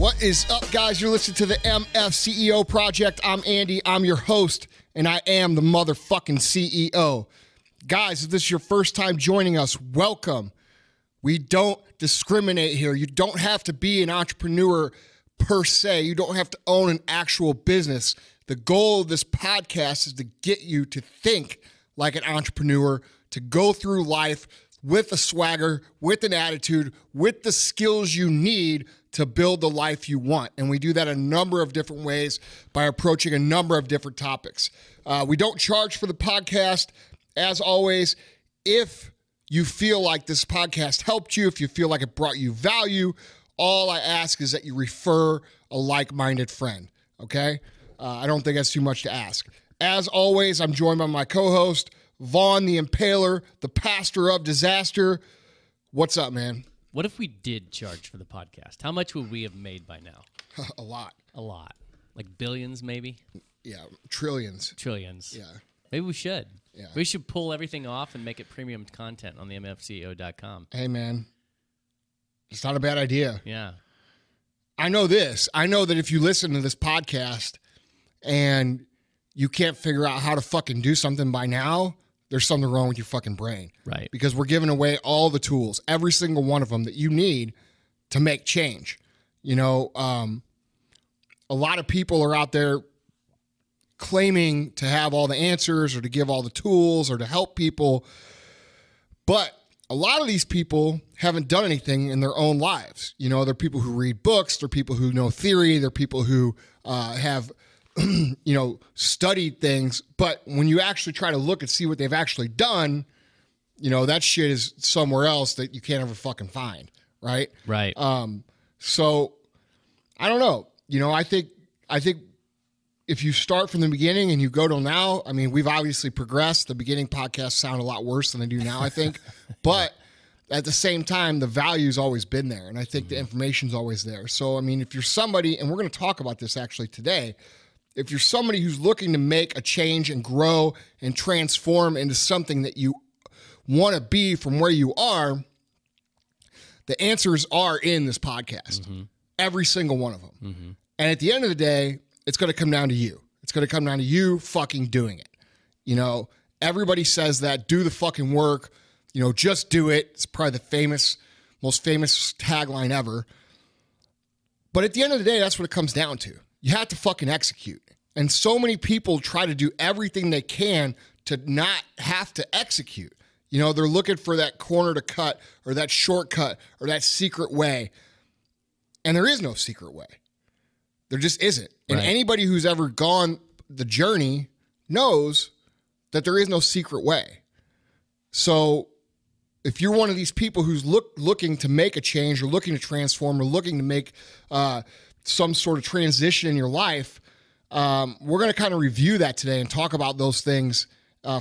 What is up, guys? You're listening to the MFCEO Project. I'm Andy. I'm your host, and I am the motherfucking CEO. Guys, if this is your first time joining us, welcome. We don't discriminate here. You don't have to be an entrepreneur per se. You don't have to own an actual business. The goal of this podcast is to get you to think like an entrepreneur, to go through life with a swagger, with an attitude, with the skills you need to build the life you want. And we do that a number of different ways by approaching a number of different topics. We don't charge for the podcast. As always, if you feel like this podcast helped you, if you feel like it brought you value, all I ask is that you refer a like-minded friend, okay? I don't think that's too much to ask. As always, I'm joined by my co-host, Vaughn the Impaler, the pastor of disaster. What's up, man? What if we did charge for the podcast? How much would we have made by now? A lot. A lot. Like billions, maybe? Yeah, trillions. Trillions. Yeah. Maybe we should. Yeah. We should pull everything off and make it premium content on the MFCEO.com. Hey, man. It's not a bad idea. Yeah. I know this. I know that if you listen to this podcast and you can't figure out how to fucking do something by now, there's something wrong with your fucking brain. Right. Because we're giving away all the tools, every single one of them that you need to make change. You know, a lot of people are out there claiming to have all the answers or to give all the tools or to help people. But a lot of these people haven't done anything in their own lives. You know, they're people who read books. They're people who know theory. They're people who have studied things, but when you actually try to look and see what they've actually done, you know, that shit is somewhere else that you can't ever fucking find, right? Right. So I don't know. You know, I think if you start from the beginning and you go till now, I mean, we've obviously progressed. The beginning podcasts sound a lot worse than they do now, I think, but at the same time, the value's always been there, and I think the information's always there. So, I mean, if you're somebody, and we're going to talk about this actually today, if you're somebody who's looking to make a change and grow and transform into something that you want to be from where you are, the answers are in this podcast. Mm-hmm. Every single one of them. Mm-hmm. And at the end of the day, it's going to come down to you. It's going to come down to you fucking doing it. You know, everybody says that, do the fucking work, you know, just do it. It's probably the most famous tagline ever. But at the end of the day, that's what it comes down to. You have to fucking execute. And so many people try to do everything they can to not have to execute. You know, they're looking for that corner to cut or that shortcut or that secret way. And there is no secret way. There just isn't. And anybody who's ever gone the journey knows that there is no secret way. So if you're one of these people who's looking to make a change or looking to transform or looking to make some sort of transition in your life, we're going to kind of review that today and talk about those things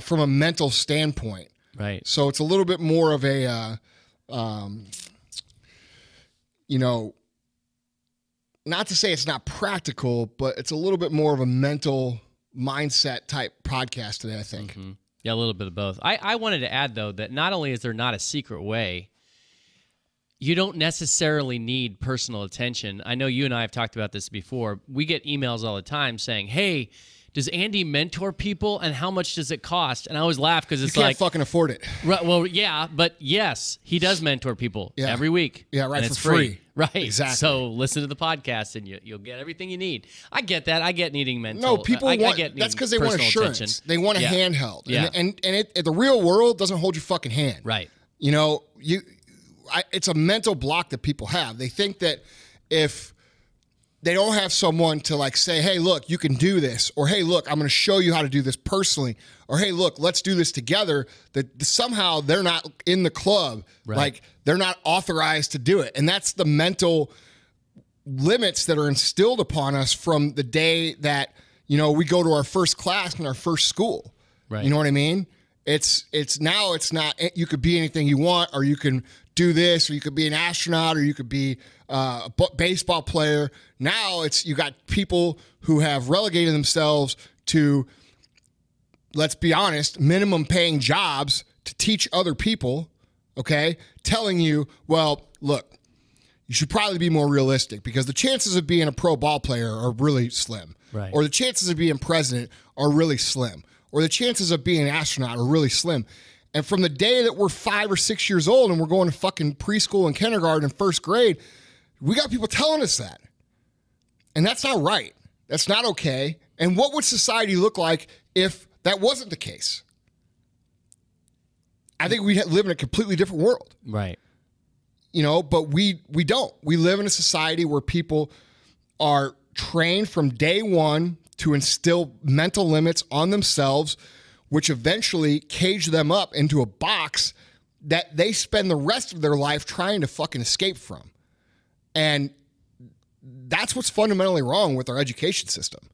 from a mental standpoint. Right. So it's a little bit more of a, not to say it's not practical, but it's a little bit more of a mental mindset type podcast today, I think. Mm-hmm. Yeah, a little bit of both. I wanted to add, though, that not only is there not a secret way, you don't necessarily need personal attention. I know you and I have talked about this before. We get emails all the time saying, hey, does Andy mentor people and how much does it cost? And I always laugh because it's you can't fucking afford it. Right, well, yeah, but yes, he does mentor people every week. Yeah, right, and for it's free. Right, exactly. So listen to the podcast and you'll get everything you need. I get that. I get needing mental. No, people I want, get that's because they want assurance. Attention. They want a handheld. Yeah. And the real world doesn't hold your fucking hand. Right. You know, it's a mental block that people have. They think that if they don't have someone to like say, hey, look, you can do this, or hey, look, I'm going to show you how to do this personally, or hey, look, let's do this together, that somehow they're not in the club. Right. Like they're not authorized to do it. And that's the mental limits that are instilled upon us from the day that, you know, we go to our first class in our first school. Right. You know what I mean? It's not, you could be anything you want, or you can do this, or you could be an astronaut, or you could be a baseball player. Now you got people who have relegated themselves to, let's be honest, minimum paying jobs to teach other people, okay? Telling you, well, look, you should probably be more realistic because the chances of being a pro ball player are really slim. Right. Or the chances of being president are really slim. Or the chances of being an astronaut are really slim. And from the day that we're 5 or 6 years old and we're going to fucking preschool and kindergarten and first grade, we got people telling us that. And that's not right. That's not okay. And what would society look like if that wasn't the case? I think we'd live in a completely different world. Right. But we don't. We live in a society where people are trained from day one to instill mental limits on themselves, which eventually cage them up into a box that they spend the rest of their life trying to fucking escape from. And that's what's fundamentally wrong with our education system,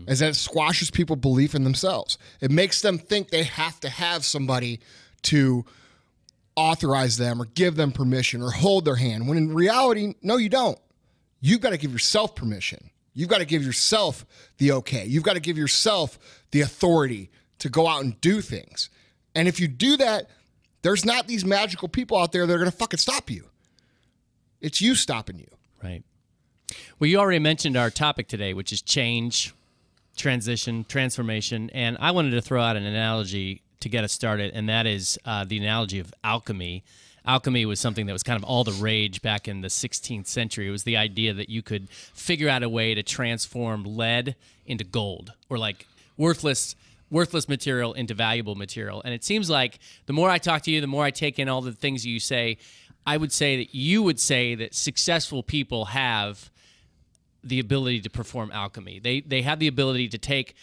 is that it squashes people's belief in themselves. It makes them think they have to have somebody to authorize them or give them permission or hold their hand, when in reality, no, you don't. You've got to give yourself permission. You've got to give yourself the okay. You've got to give yourself the authority to go out and do things. And if you do that, there's not these magical people out there that are going to fucking stop you. It's you stopping you. Right. Well, you already mentioned our topic today, which is change, transition, transformation. And I wanted to throw out an analogy to get us started, and that is the analogy of alchemy. Alchemy was something that was kind of all the rage back in the 16th century. It was the idea that you could figure out a way to transform lead into gold, or like worthless material into valuable material. And it seems like the more I talk to you, the more I take in all the things you say, I would say that you would say that successful people have the ability to perform alchemy. They have the ability to take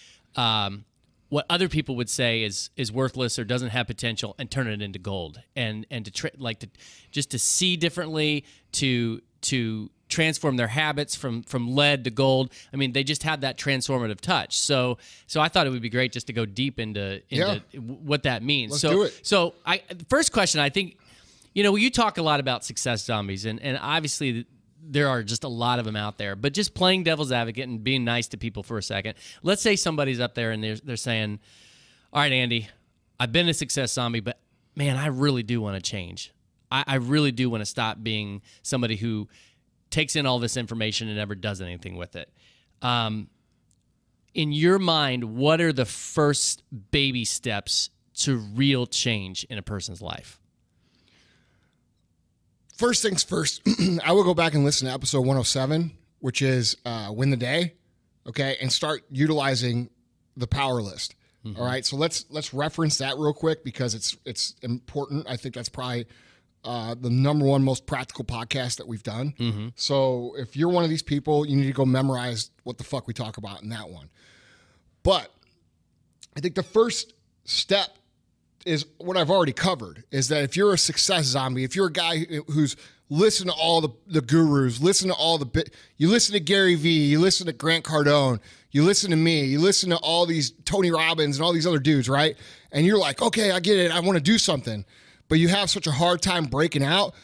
what other people would say is worthless or doesn't have potential and turn it into gold, and to see differently, to transform their habits from lead to gold. I mean, they just have that transformative touch. So I thought it would be great just to go deep into what that means. Let's do it. So first question, I think, you talk a lot about success zombies, and obviously there are just a lot of them out there, but just playing devil's advocate and being nice to people for a second. Let's say somebody's up there and they're saying, all right, Andy, I've been a success zombie, but man, I really do want to change. I really do want to stop being somebody who takes in all this information and never does anything with it. In your mind, what are the first baby steps to real change in a person's life? First things first, I will go back and listen to episode 107, which is Win the Day, okay, and start utilizing the power list. All right, so let's reference that real quick because it's important. I think that's probably the number one most practical podcast that we've done. So if you're one of these people, you need to go memorize what the fuck we talk about in that one. But I think the first step is what I've already covered, is that if you're a success zombie, if you're a guy who's listened to all the gurus, listen to all you listen to Gary Vee, you listen to Grant Cardone, you listen to me, you listen to all these Tony Robbins and all these other dudes, right? And you're like, okay, I get it, I want to do something, but you have such a hard time breaking out.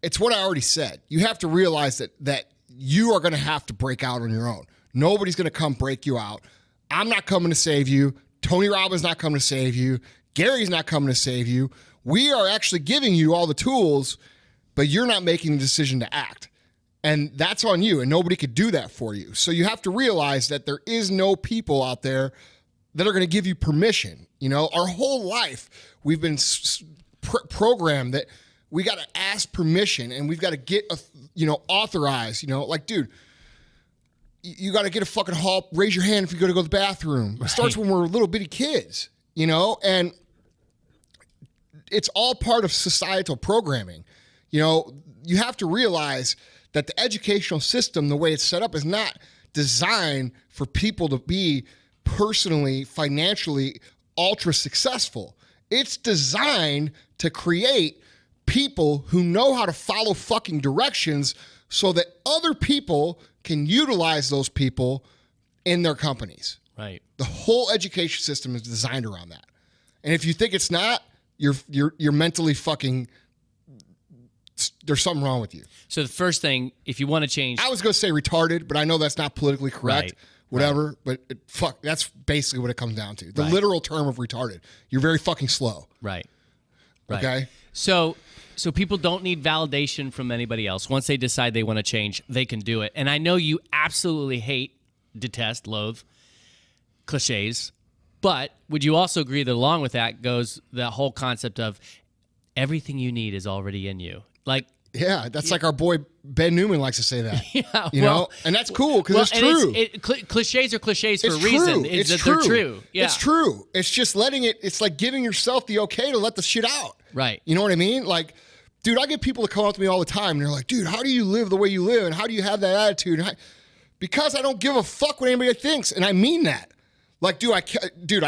It's what I already said. You have to realize that you are going to have to break out on your own. Nobody's going to come break you out. I'm not coming to save you. Tony Robbins not coming to save you. Gary's not coming to save you. We are actually giving you all the tools, but you're not making the decision to act. And that's on you, and nobody could do that for you. So you have to realize that there is no people out there that are going to give you permission. Our whole life, we've been programmed that we got to ask permission, and we've got to get, authorized. Like, dude, you got to get a fucking hall, raise your hand if you go to the bathroom. It starts when we're little bitty kids, and it's all part of societal programming. You have to realize that the educational system, the way it's set up, is not designed for people to be personally, financially ultra successful. It's designed to create people who know how to follow fucking directions so that other people can utilize those people in their companies. Right. The whole education system is designed around that. And if you think it's not, you're mentally fucking, there's something wrong with you. So the first thing, if you want to change, I was going to say retarded, but I know that's not politically correct. Right. Whatever, but that's basically what it comes down to. The literal term of retarded. You're very fucking slow. Right. Okay. So So people don't need validation from anybody else. Once they decide they want to change, they can do it. And I know you absolutely hate, detest, loathe cliches, but would you also agree that along with that goes the whole concept of everything you need is already in you? Like, yeah, that's like our boy Ben Newman likes to say that. Yeah, you know, and that's cool because it's true. Cliches are cliches for a It's reason. true. It's that true. They're true. Yeah. It's true. It's just letting it. It's like giving yourself the okay to let the shit out. Right. You know what I mean? Like, dude, I get people to come up to me all the time, and they're like, "Dude, how do you live the way you live, and how do you have that attitude?" Because I don't give a fuck what anybody thinks, and I mean that. Like, dude, I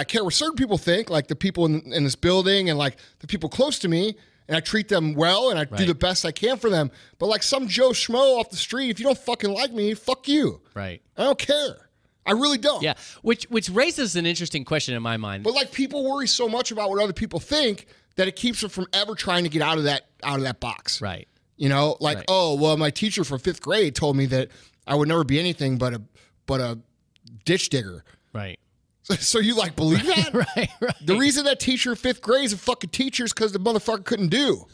care what certain people think, like the people in this building and like the people close to me, and I treat them well, and I do the best I can for them. But like some Joe Schmo off the street, if you don't fucking like me, fuck you. Right. I don't care. I really don't. Yeah. Which raises an interesting question in my mind. But like people worry so much about what other people think that it keeps them from ever trying to get out of that box. Right. You know, like, oh, well, my teacher from 5th grade told me that I would never be anything but a ditch digger. Right. So you like believe that? Right. The reason that teacher in 5th grade is a fucking teacher is because the motherfucker couldn't do.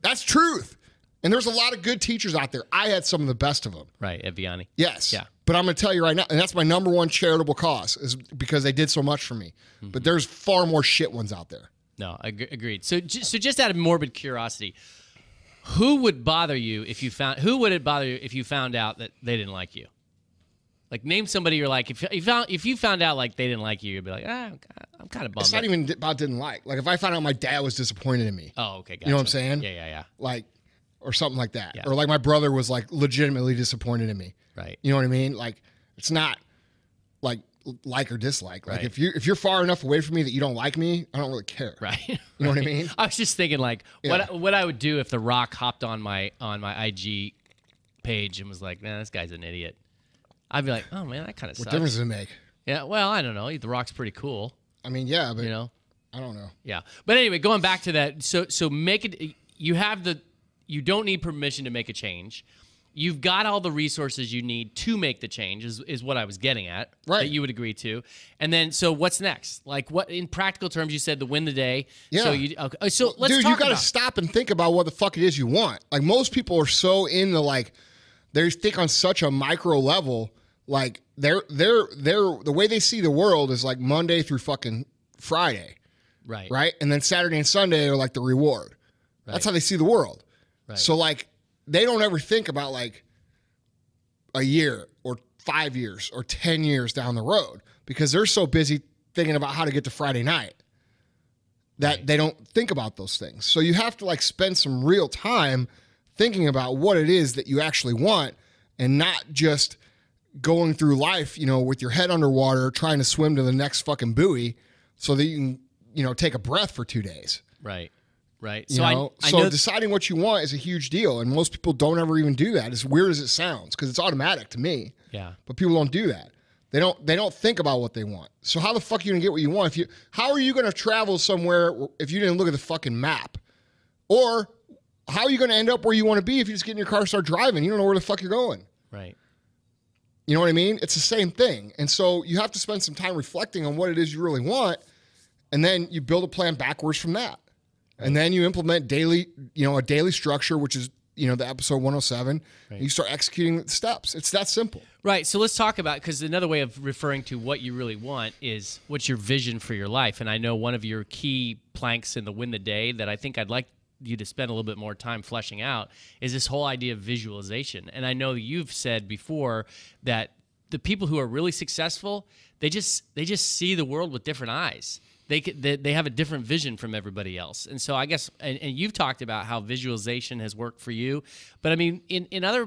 That's truth. And there's a lot of good teachers out there. I had some of the best of them. Right, at Vianney. Yes. Yeah. But I'm going to tell you right now, and that's my number one charitable cause, is because they did so much for me. Mm-hmm. But there's far more shit ones out there. No, agreed. So just out of morbid curiosity, who would it bother you if you found out that they didn't like you? Like, name somebody you're like, if you found out like they didn't like you, you'd be like, I'm kind of bummed. It's not even about didn't like. Like, if I found out my dad was disappointed in me. Oh, okay, gotcha. You know what I'm saying? Yeah. Like, or something like that. Yeah. Or like my brother was like legitimately disappointed in me. Right. You know what I mean? Like, it's not like or dislike. Like, right. if you're far enough away from me that you don't like me, I don't really care. Right. You know what I mean? I was just thinking like what I would do if The Rock hopped on my IG page and was like, man, this guy's an idiot. I'd be like, oh man, that kind of sucks. What difference does it make? Yeah, well, I don't know. The Rock's pretty cool. I mean, yeah, but you know, I don't know. Yeah, but anyway, going back to that, so make it. You don't need permission to make a change. You've got all the resources you need to make the change. Is what I was getting at. Right. That you would agree to. And then, so what's next? Like, what in practical terms? You said to win the day. Yeah. So let's dude, talk you got to stop and think about what the fuck it is you want. Like, most people are so into like they think on such a micro level. Like they're the way they see the world is like Monday through fucking Friday, right, and then Saturday and Sunday are like the reward. Right. That's how they see the world. Right. So like they don't ever think about like a year or 5 years or 10 years down the road because they're so busy thinking about how to get to Friday night that they don't think about those things. So you have to like spend some real time thinking about what it is that you actually want and not just going through life, you know, with your head underwater, trying to swim to the next fucking buoy so that you can, you know, take a breath for 2 days. Right. So I know deciding what you want is a huge deal. And most people don't ever even do that. As weird as it sounds, because it's automatic to me. Yeah. But people don't do that. They don't think about what they want. So how the fuck are you gonna get what you want? How are you gonna travel somewhere if you didn't look at the fucking map? Or how are you gonna end up where you want to be if you just get in your car and start driving? You don't know where the fuck you're going. Right. You know what I mean? It's the same thing. And so you have to spend some time reflecting on what it is you really want, and then you build a plan backwards from that. Right. And then you implement a daily structure, which is, you know, the episode 107. Right. You start executing the steps. It's that simple. Right. So let's talk about, because another way of referring to what you really want is what's your vision for your life. And I know one of your key planks in the Win the Day that I think I'd like you to spend a little bit more time fleshing out is this whole idea of visualization. And I know you've said before that the people who are really successful, they just see the world with different eyes. They have a different vision from everybody else. And so I guess, and you've talked about how visualization has worked for you, but I mean, in other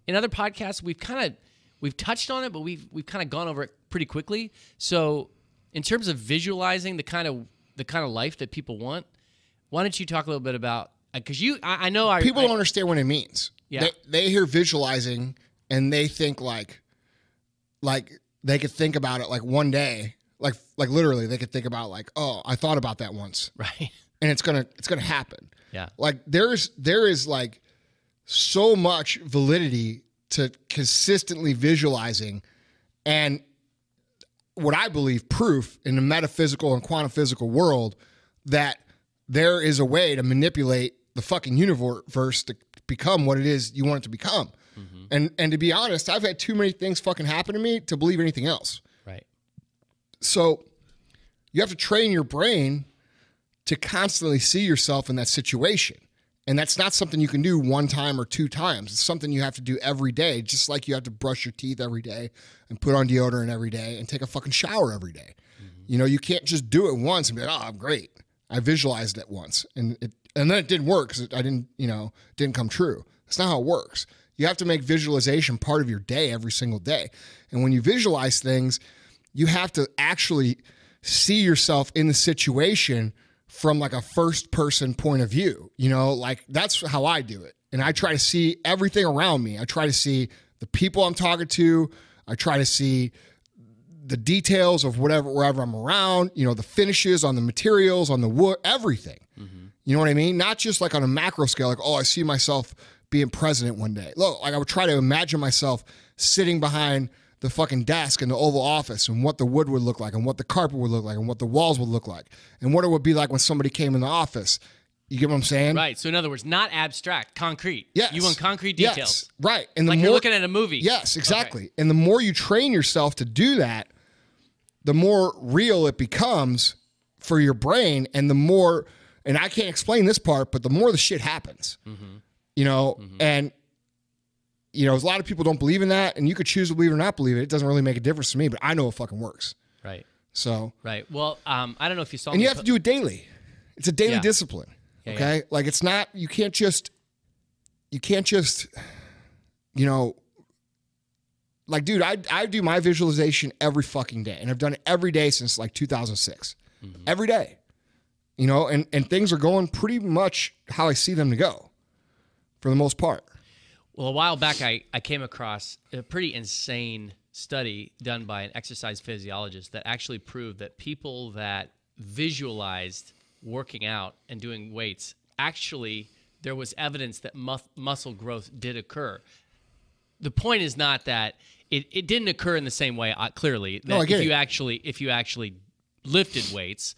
podcasts, we've touched on it, but we've kind of gone over it pretty quickly. So in terms of visualizing the kind of life that people want, why don't you talk a little bit about, because I know people don't understand what it means. Yeah. They hear visualizing and they think like they could think about it like one day, like literally they could think about like, oh, I thought about that once. Right. And it's gonna happen. Yeah. Like there is like so much validity to consistently visualizing, and what I believe proof in the metaphysical and quantum physical world that there is a way to manipulate the fucking universe to become what it is you want it to become. And to be honest, I've had too many things fucking happen to me to believe anything else. Right. So you have to train your brain to constantly see yourself in that situation. And that's not something you can do one time or two times. It's something you have to do every day, just like you have to brush your teeth every day and put on deodorant every day and take a fucking shower every day. You know, you can't just do it once and be like, oh, I'm great. I visualized it once. And then it didn't work because I didn't, didn't come true. That's not how it works. You have to make visualization part of your day every single day. And when you visualize things, you have to actually see yourself in the situation from like a first person point of view. Like that's how I do it. And I try to see everything around me. I try to see the people I'm talking to. I try to see the details of wherever I'm around, the finishes on the materials, on the wood, everything. You know what I mean? Not just like on a macro scale, like, oh, I see myself being president one day. Look, like I would try to imagine myself sitting behind the fucking desk in the Oval Office and what the wood would look like and what the carpet would look like and what the walls would look like and what it would be like when somebody came in the office. You get what I'm saying? Right. So in other words, not abstract, concrete. Yes. You want concrete details. Yes. Right. And like you're looking at a movie. Yes, exactly. Okay. And the more you train yourself to do that, the more real it becomes for your brain and the more, and I can't explain this part, but the more the shit happens. And a lot of people don't believe in that, and you could choose to believe it or not believe it. It doesn't really make a difference to me, but I know it fucking works. Right. So. Right. Well, I don't know if you saw. And you have to do it daily. It's a daily discipline. Yeah, okay. Yeah. Like it's not. You can't just. Like, dude, I do my visualization every fucking day, and I've done it every day since like 2006. Every day. And things are going pretty much how I see them to go, for the most part. Well, a while back, I came across a pretty insane study done by an exercise physiologist that actually proved that people that visualized working out and doing weights, actually, there was evidence that muscle growth did occur. The point is not that it didn't occur in the same way, clearly, that if you actually lifted weights.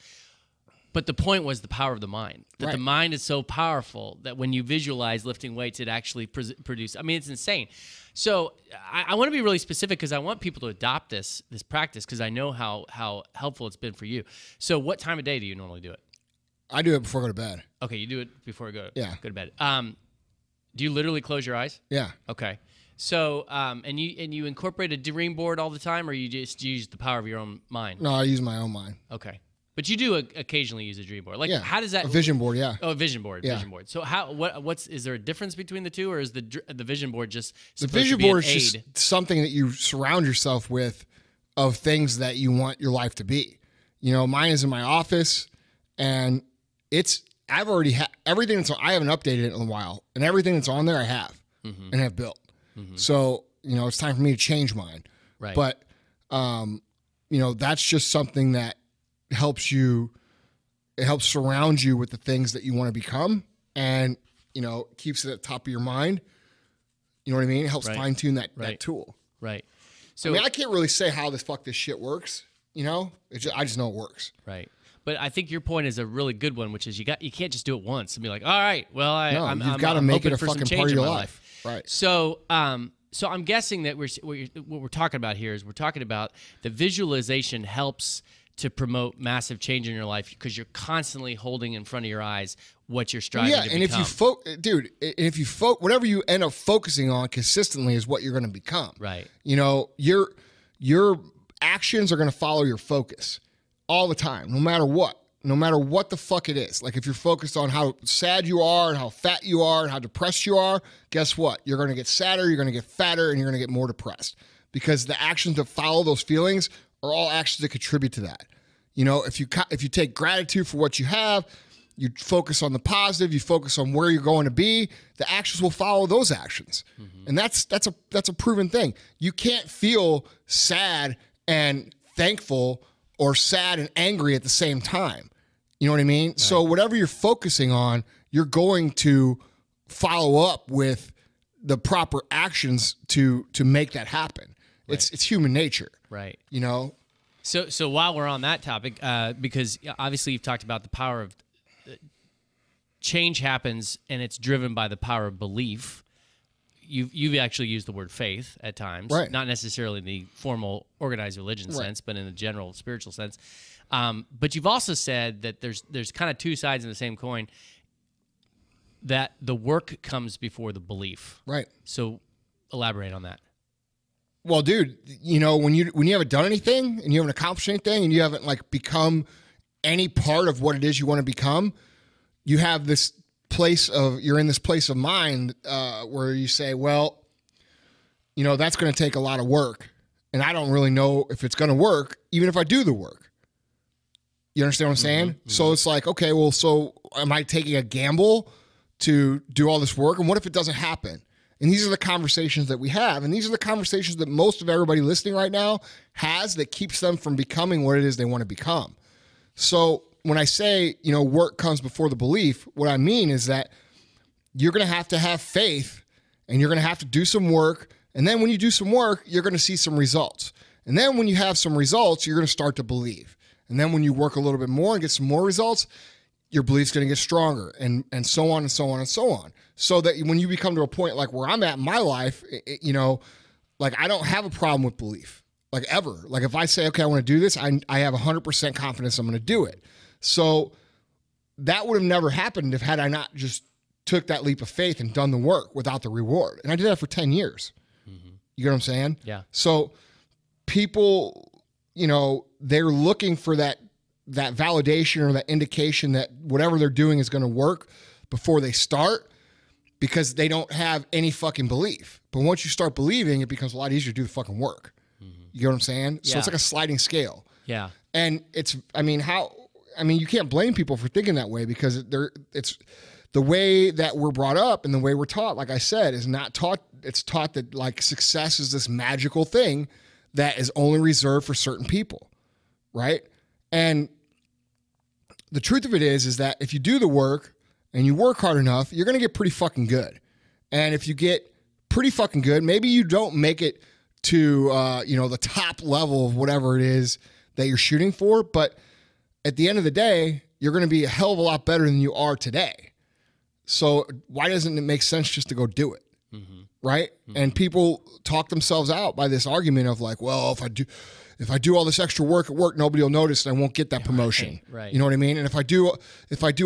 But the point was the power of the mind. That the mind is so powerful that when you visualize lifting weights, it actually produces. I mean, it's insane. So I want to be really specific because I want people to adopt this practice because I know how helpful it's been for you. So what time of day do you normally do it? I do it before I go to bed. Okay, you do it before I go to bed. Do you literally close your eyes? Yeah. Okay. So and you incorporate a dream board all the time, or you just use the power of your own mind? No, I use my own mind. Okay. But you do occasionally use a dream board. Like, how does that? A vision board, yeah. Oh, a vision board. Yeah. Vision board. So is there a difference between the two, or is the vision board just the supposed vision to be board an is aid? just something that you surround yourself with of things that you want your life to be. Mine is in my office, and I've already everything that's I haven't updated it in a while, and everything that's on there I have and have built. So it's time for me to change mine. Right. But that's just something that helps surround you with the things that you want to become, and keeps it at the top of your mind. You know what I mean? It helps fine tune that tool. Right. So I can't really say how this shit works. I just know it works. Right. But I think your point is a really good one, which is you can't just do it once and be like, all right, well, you've got to make it a fucking part of your life. Right. So I'm guessing that what we're talking about here is we're talking about the visualization helps to promote massive change in your life because you're constantly holding in front of your eyes what you're striving to become. If you whatever you end up focusing on consistently is what you're going to become. Right. Your actions are going to follow your focus all the time, no matter what the fuck it is. Like if you're focused on how sad you are and how fat you are and how depressed you are, guess what? You're going to get sadder, you're going to get fatter, and you're going to get more depressed because the actions that follow those feelings are all actions that contribute to that. If you take gratitude for what you have, you focus on the positive, you focus on where you're going to be, the actions will follow those actions. And that's a proven thing. You can't feel sad and thankful or sad and angry at the same time. You know what I mean? Right. So whatever you're focusing on, you're going to follow up with the proper actions to make that happen. Right. It's human nature. Right. So while we're on that topic, because obviously you've talked about the power of change happens and it's driven by the power of belief. You've actually used the word faith at times, right. Not necessarily in the formal organized religion sense, but in the general spiritual sense. But you've also said that there's kind of two sides of the same coin, that the work comes before the belief. Right. So elaborate on that. Well, dude, when you haven't done anything and you haven't accomplished anything and you haven't like become any part of what it is you want to become, you have this you're in this place of mind where you say, well, that's going to take a lot of work, and I don't really know if it's going to work, even if I do the work. You understand what I'm saying? Mm-hmm. So it's like, okay, well, so am I taking a gamble to do all this work? And what if it doesn't happen? And these are the conversations that we have. And these are the conversations that most of everybody listening right now has, that keeps them from becoming what it is they want to become. So when I say, work comes before the belief, what I mean is that you're going to have faith, and you're going to have to do some work. And then when you do some work, you're going to see some results. And then when you have some results, you're going to start to believe. And then when you work a little bit more and get some more results, your belief's going to get stronger, and so on and so on and so on. So that when you become to a point like where I'm at in my life, like I don't have a problem with belief, like ever. Like if I say, okay, I want to do this, I have 100% confidence I'm going to do it. So that would have never happened had I not just took that leap of faith and done the work without the reward. And I did that for 10 years. Mm-hmm. You get what I'm saying? Yeah. So people, they're looking for that validation or that indication that whatever they're doing is going to work before they start, because they don't have any fucking belief. But once you start believing, it becomes a lot easier to do the fucking work. Mm-hmm. You get what I'm saying? So it's like a sliding scale. Yeah. And you can't blame people for thinking that way, because it's the way that we're brought up and the way we're taught, like I said, is not taught. It's taught that like success is this magical thing that is only reserved for certain people. Right. And the truth of it is that if you do the work and you work hard enough, you're going to get pretty fucking good. And if you get pretty fucking good, maybe you don't make it to, the top level of whatever it is that you're shooting for. But at the end of the day, you're going to be a hell of a lot better than you are today. So why doesn't it make sense just to go do it? Mm-hmm. Right. Mm-hmm. And people talk themselves out by this argument of like, well, if I do all this extra work at work, nobody will notice and I won't get that promotion. Right. You know what I mean? And if I do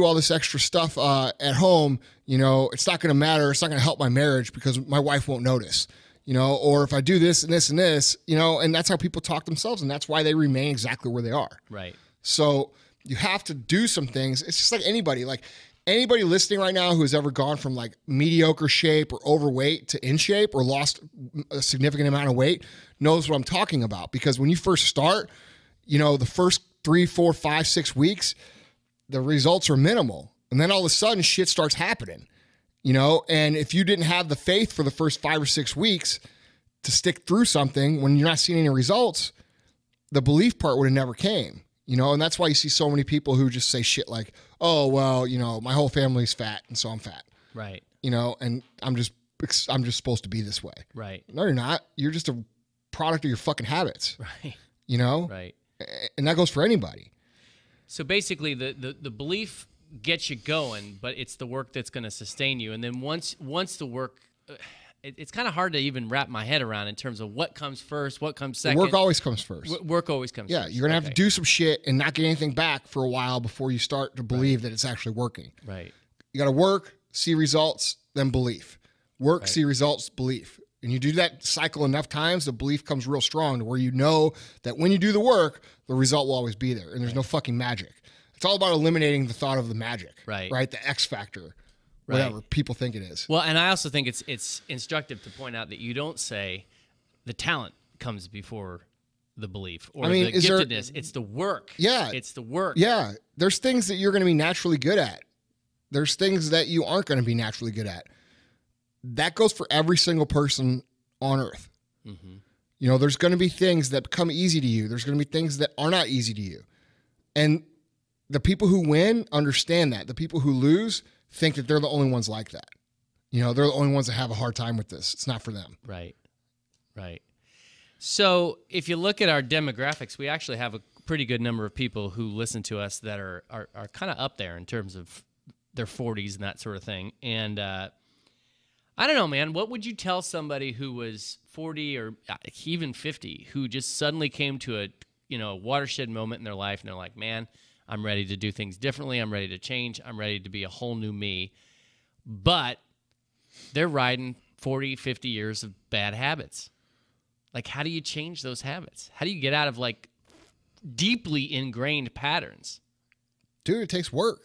all this extra stuff at home, it's not going to matter. It's not going to help my marriage because my wife won't notice, or if I do this and this and this, and that's how people talk themselves. And that's why they remain exactly where they are. Right. So you have to do some things. It's just like anybody listening right now who has ever gone from like mediocre shape or overweight to in shape or lost a significant amount of weight knows what I'm talking about. Because when you first start, the first 3, 4, 5, 6 weeks, the results are minimal. And then all of a sudden shit starts happening, and if you didn't have the faith for the first 5 or 6 weeks to stick through something when you're not seeing any results, the belief part would have never came. And that's why you see so many people who just say shit like, oh, well, my whole family's fat and so I'm fat. Right. And I'm just supposed to be this way. Right. No, you're not. You're just a product of your fucking habits. Right. Right. And that goes for anybody. So basically the belief gets you going, but it's the work that's going to sustain you. And then once the work, it's kind of hard to even wrap my head around in terms of what comes first, what comes second. Work always comes first. Work always comes first. Yeah, you're going to have to do some shit and not get anything back for a while before you start to believe that it's actually working. Right. You got to work, see results, then belief. Work, see results, belief. And you do that cycle enough times, the belief comes real strong to where you know that when you do the work, the result will always be there. And there's no fucking magic. It's all about eliminating the thought of the magic. Right. Right? The X factor. Whatever people think it is. Well, and I also think it's instructive to point out that you don't say the talent comes before the belief or the giftedness. It's the work. Yeah. It's the work. Yeah. There's things that you're going to be naturally good at. There's things that you aren't going to be naturally good at. That goes for every single person on earth. Mm-hmm. There's going to be things that become easy to you. There's going to be things that are not easy to you. And the people who win understand that. The people who lose think that they're the only ones like that. They're the only ones that have a hard time with this. It's not for them. Right. So if you look at our demographics, we actually have a pretty good number of people who listen to us that are kind of up there in terms of their 40s and that sort of thing. And I don't know, man. What would you tell somebody who was 40 or even 50 who just suddenly came to a watershed moment in their life and they're like, man, I'm ready to do things differently. I'm ready to change. I'm ready to be a whole new me. But they're riding 40, 50 years of bad habits. Like, how do you change those habits? How do you get out of like deeply ingrained patterns? Dude, it takes work.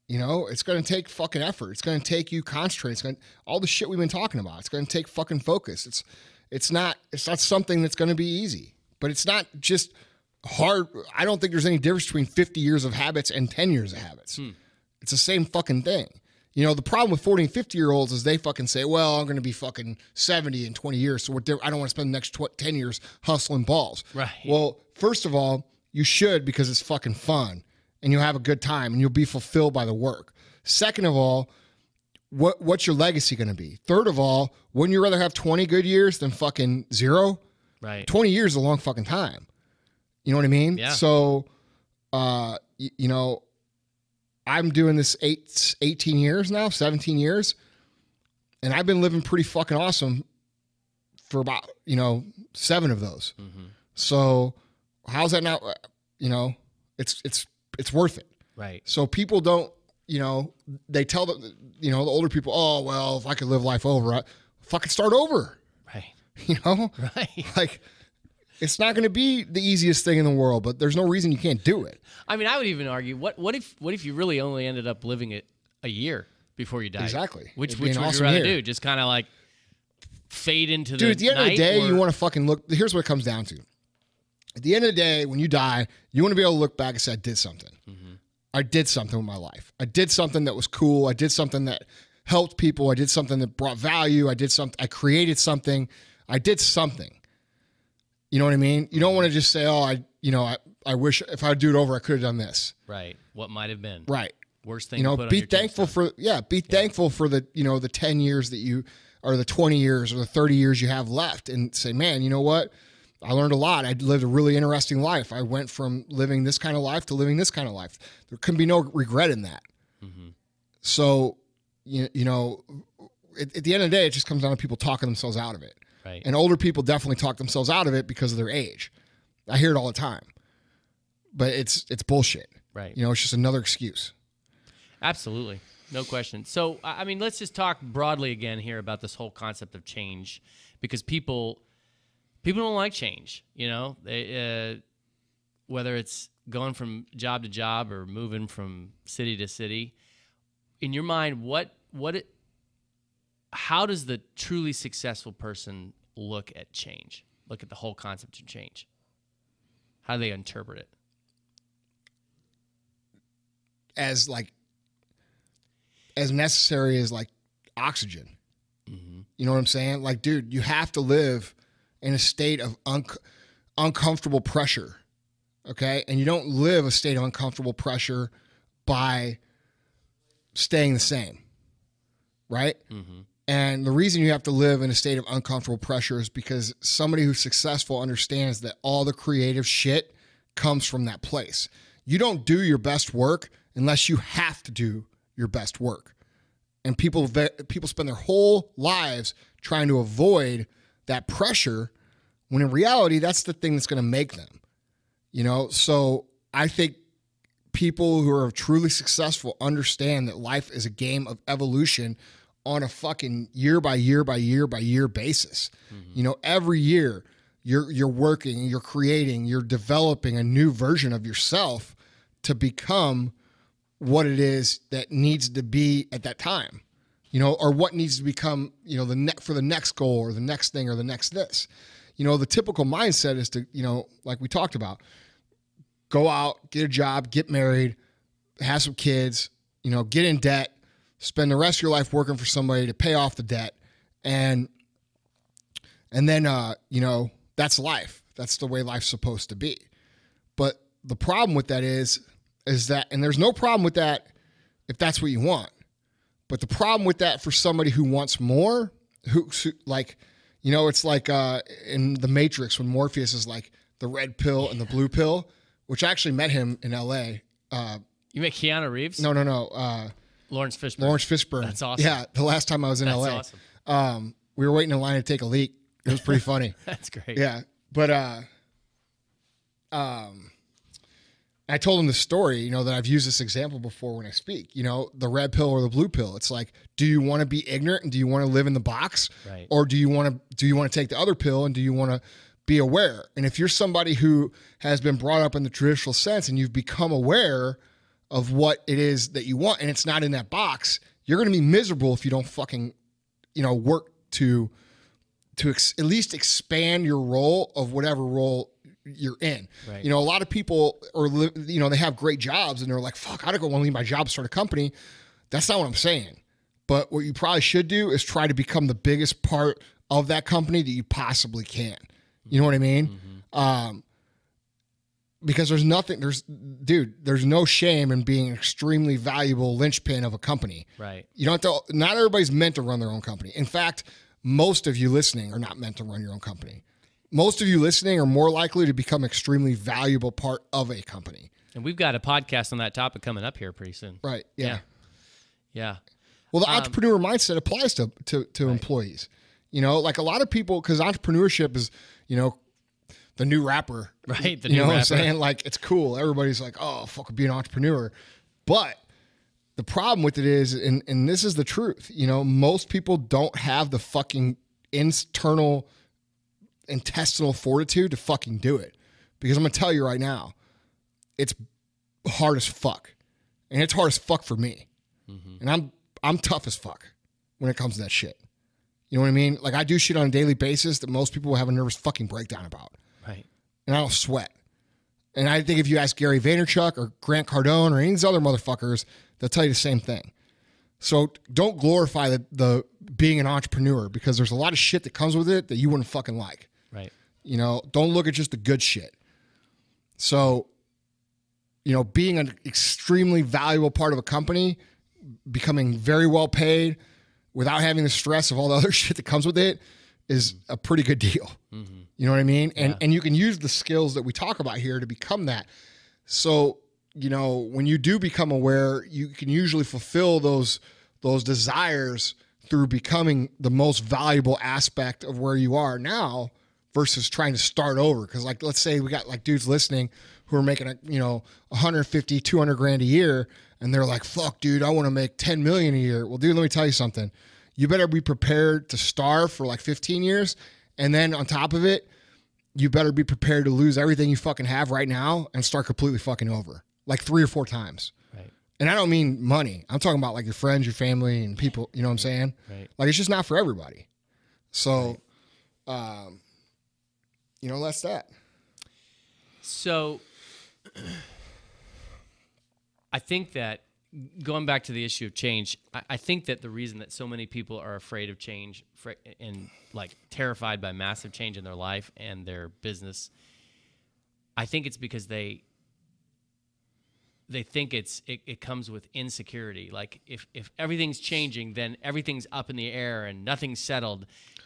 It's going to take fucking effort. It's going to take you concentrating. All the shit we've been talking about. It's going to take fucking focus. It's not something that's going to be easy, but it's not just hard. I don't think there's any difference between 50 years of habits and 10 years of habits. It's the same fucking thing. The problem with 40 and 50-year-olds is they fucking say, well, I'm going to be fucking 70 in 20 years, so I don't want to spend the next 10 years hustling balls. Right. Well, first of all, you should, because it's fucking fun, and you'll have a good time, and you'll be fulfilled by the work. Second of all, what's your legacy going to be? Third of all, wouldn't you rather have 20 good years than fucking 0? Right. 20 years is a long fucking time. You know what I mean? Yeah. So, I'm doing this 18 years now, 17 years, and I've been living pretty fucking awesome for about, 7 of those. Mm-hmm. So how's that not, it's worth it. Right. So people don't, they tell the older people, oh, well, if I could live life over, I fucking start over. Right. Right. Like, it's not going to be the easiest thing in the world, but there's no reason you can't do it. I mean, I would even argue, what if you really only ended up living it a year before you died? Exactly. Which would you rather do? Just kind of like fade into the night? Dude, at the end of the day, you want to fucking look. Here's what it comes down to. At the end of the day, when you die, you want to be able to look back and say, I did something. Mm-hmm. I did something with my life. I did something that was cool. I did something that helped people. I did something that brought value. I created something. I did something. You know what I mean? You don't want to just say, oh, I wish if I'd do it over, I could have done this. Right. What might have been. Right. Worst thing. To put be on thankful for thankful for the, the 10 years that you, or the 20 years or the 30 years you have left, and say, man, you know what? I learned a lot. I lived a really interesting life. I went from living this kind of life to living this kind of life. There can be no regret in that. Mm-hmm. So, at the end of the day, it just comes down to people talking themselves out of it. Right. And older people definitely talk themselves out of it because of their age. I hear it all the time. But it's bullshit. Right. It's just another excuse. Absolutely. No question. So, I mean, let's just talk broadly again here about this whole concept of change, because people don't like change. They, whether it's going from job to job or moving from city to city. In your mind, how does the truly successful person look at change? Look at the whole concept of change. How do they interpret it? As necessary as like oxygen. Mm-hmm. You know what I'm saying? Like, dude, you have to live in a state of uncomfortable pressure. Okay. And you don't live a state of uncomfortable pressure by staying the same. Right. Mm-hmm. And the reason you have to live in a state of uncomfortable pressure is because somebody who's successful understands that all the creative shit comes from that place. You don't do your best work unless you have to do your best work. And people spend their whole lives trying to avoid that pressure, when in reality, that's the thing that's going to make them. So I think people who are truly successful understand that life is a game of evolution on a fucking year by year by year by year basis. Mm-hmm. Every year you're working, you're creating, you're developing a new version of yourself to become what it is that needs to be at that time, or what needs to become, for the next goal or the next thing or the next this. The typical mindset is to, like we talked about, go out, get a job, get married, have some kids, get in debt, spend the rest of your life working for somebody to pay off the debt. And then, that's life. That's the way life's supposed to be. But the problem with that is that, and there's no problem with that if that's what you want. But the problem with that for somebody who wants more, it's like in The Matrix when Morpheus is like the red pill and the blue pill, which I actually met him in LA You met Keanu Reeves? No. Lawrence Fishburne. Lawrence Fishburne. That's awesome. Yeah, the last time I was in That's LA. awesome. We were waiting in line to take a leak. It was pretty funny. That's great. Yeah, but I told him the story, you know, that I've used this example before when I speak, you know, the red pill or the blue pill. It's like, do you want to be ignorant and do you want to live in the box? Right. Or do you want to take the other pill and do you want to be aware? And if you're somebody who has been brought up in the traditional sense and you've become aware of what it is that you want and it's not in that box, you're going to be miserable if you don't fucking, you know, work to at least expand your role of whatever role you're in. Right. You know, a lot of people they have great jobs and they're like, fuck, I don't want to leave my job, start a company. That's not what I'm saying. But what you probably should do is try to become the biggest part of that company that you possibly can. You know what I mean? Mm-hmm. Because there's no shame in being an extremely valuable linchpin of a company. Right. You don't have to, not everybody's meant to run their own company. In fact, most of you listening are not meant to run your own company. Most of you listening are more likely to become an extremely valuable part of a company. And we've got a podcast on that topic coming up here pretty soon. Right. Yeah. Yeah. Well, the entrepreneur mindset applies to right. employees. You know, like a lot of people, because entrepreneurship is, you know, the new rapper. Right. You know what I'm saying? Like, it's cool. Everybody's like, oh, fuck, be an entrepreneur. But the problem with it is, and this is the truth, you know, most people don't have the fucking intestinal fortitude to fucking do it. Because I'm going to tell you right now, it's hard as fuck. And it's hard as fuck for me. Mm-hmm. And I'm tough as fuck when it comes to that shit. You know what I mean? Like, I do shit on a daily basis that most people will have a nervous fucking breakdown about. Right. And I don't sweat. And I think if you ask Gary Vaynerchuk or Grant Cardone or any of these other motherfuckers, they'll tell you the same thing. So don't glorify the being an entrepreneur, because there's a lot of shit that comes with it that you wouldn't fucking like. Right. You know, don't look at just the good shit. So, you know, being an extremely valuable part of a company, becoming very well paid without having the stress of all the other shit that comes with it is a pretty good deal. Mm-hmm. You know what I mean? And you can use the skills that we talk about here to become that. So, you know, when you do become aware, you can usually fulfill those desires through becoming the most valuable aspect of where you are now versus trying to start over. Because, like, let's say we got like dudes listening who are making $150, $200 a year, and they're like, fuck, dude, I want to make 10 million a year. Well, dude, let me tell you something. You better be prepared to starve for like 15 years. And then on top of it, you better be prepared to lose everything you fucking have right now and start completely fucking over. Like 3 or 4 times. Right. And I don't mean money. I'm talking about like your friends, your family, and people, you know what I'm saying? Right. Like, it's just not for everybody. So, you know, that's that. So I think that going back to the issue of change, I think that the reason that so many people are afraid of change and like terrified by massive change in their life and their business, I think it's because they think it comes with insecurity. Like if everything's changing, then everything's up in the air and nothing's settled.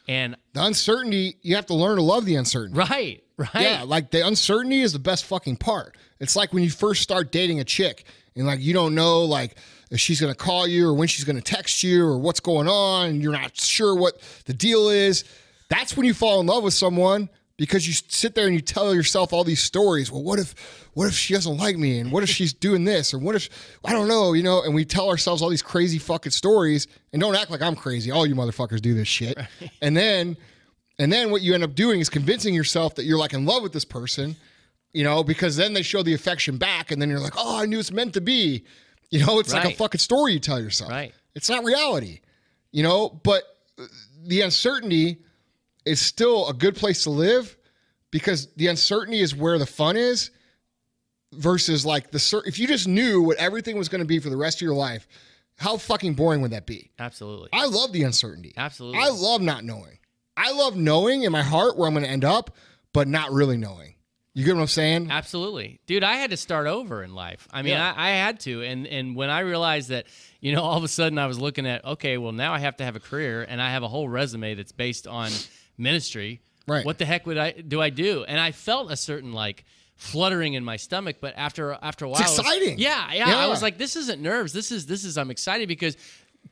And the uncertainty, you have to learn to love the uncertainty. Right. Yeah, like the uncertainty is the best fucking part. It's like when you first start dating a chick and like you don't know like if she's going to call you or when she's going to text you or what's going on and you're not sure what the deal is. That's when you fall in love with someone, because you sit there and you tell yourself all these stories. Well, what if she doesn't like me? And what if she's doing this? Or what if, I don't know, you know, and we tell ourselves all these crazy fucking stories. And don't act like I'm crazy. All you motherfuckers do this shit. Right. And then what you end up doing is convincing yourself that you're like in love with this person, you know, because then they show the affection back and then you're like, oh, I knew it's meant to be. You know, it's like a fucking story you tell yourself. Right. It's not reality, you know, but the uncertainty is still a good place to live, because the uncertainty is where the fun is, versus like if you just knew what everything was going to be for the rest of your life, how fucking boring would that be? Absolutely. I love the uncertainty. Absolutely. I love not knowing. I love knowing in my heart where I'm going to end up, but not really knowing. You get what I'm saying? Absolutely. Dude, I had to start over in life. I mean, I had to. And when I realized that, you know, all of a sudden I was looking at, okay, well, now I have to have a career and I have a whole resume that's based on ministry. Right. What the heck do I do? And I felt a certain like fluttering in my stomach. But after a while, it's exciting. Yeah. I was like, this isn't nerves. This is I'm excited because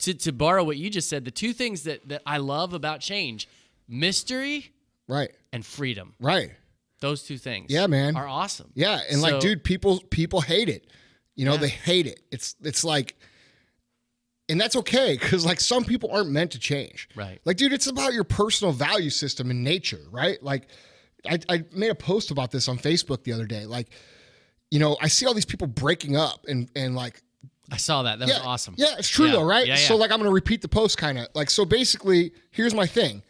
to borrow what you just said, the two things that I love about change, mystery, right, and freedom. Right. Those two things, man, are awesome. Yeah, and like, dude, people hate it. You know, they hate it. It's like, and that's okay, because like some people aren't meant to change. Right. Like, dude, it's about your personal value system and nature, right? Like, I made a post about this on Facebook the other day. Like, you know, I see all these people breaking up and like. I saw that. That was awesome. Yeah, it's true though, right? Yeah. So like, I'm going to repeat the post kind of like, so basically, here's my thing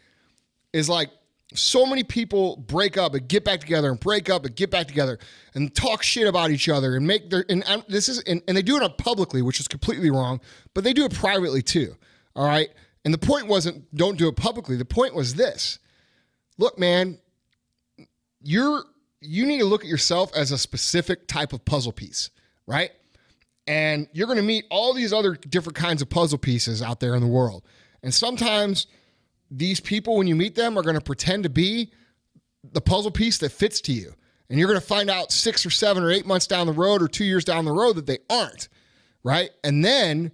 is like, so many people break up and get back together and break up and get back together and talk shit about each other and make their, and they do it publicly, which is completely wrong, but they do it privately too. All right. And the point wasn't don't do it publicly. The point was this. Look, man, you need to look at yourself as a specific type of puzzle piece, right? And you're going to meet all these other different kinds of puzzle pieces out there in the world. And sometimes these people, when you meet them, are going to pretend to be the puzzle piece that fits to you. And you're going to find out 6 or 7 or 8 months down the road or 2 years down the road that they aren't, right? And then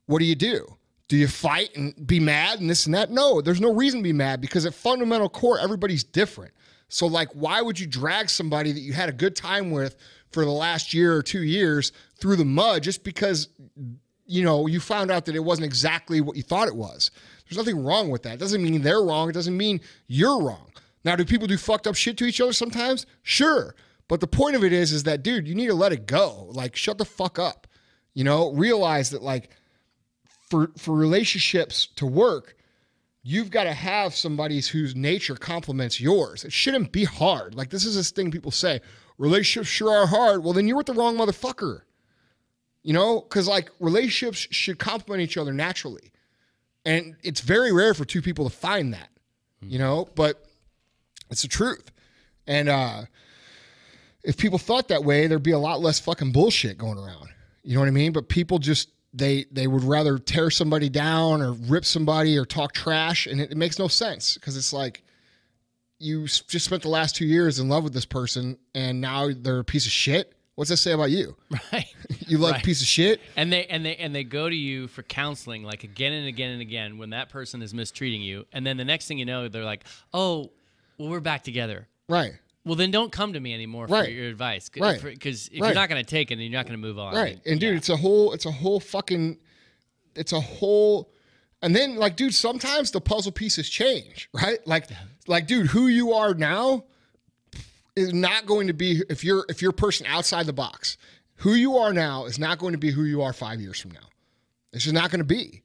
what do? Do you fight and be mad and this and that? No, there's no reason to be mad, because at fundamental core, everybody's different. So like, why would you drag somebody that you had a good time with for the last year or 2 years through the mud just because, you know, you found out that it wasn't exactly what you thought it was? There's nothing wrong with that. It doesn't mean they're wrong. It doesn't mean you're wrong. Now, do people do fucked up shit to each other sometimes? Sure. But the point of it is that, dude, you need to let it go. Like, shut the fuck up. You know, realize that, like, for relationships to work, you've got to have somebody whose nature complements yours. It shouldn't be hard. Like, this is this thing people say, relationships sure are hard. Well, then you're with the wrong motherfucker. You know, because, like, relationships should complement each other naturally. And it's very rare for two people to find that, you know, but it's the truth. And if people thought that way, there'd be a lot less fucking bullshit going around. You know what I mean? But people just, they would rather tear somebody down or rip somebody or talk trash. And it makes no sense, because it's like, you just spent the last 2 years in love with this person and now they're a piece of shit. What's that say about you? Right. You love a piece of shit. And they go to you for counseling, like, again and again and again, when that person is mistreating you. And then the next thing you know, they're like, oh, well, we're back together. Right. Well, then don't come to me anymore for your advice. Right. Because if you're not going to take it, then you're not going to move on. Right. And dude, it's a whole and then, like, dude, sometimes the puzzle pieces change, right? Like, dude, who you are now is not going to be, if you're a person outside the box, who you are now is not going to be who you are 5 years from now. It's just not going to be.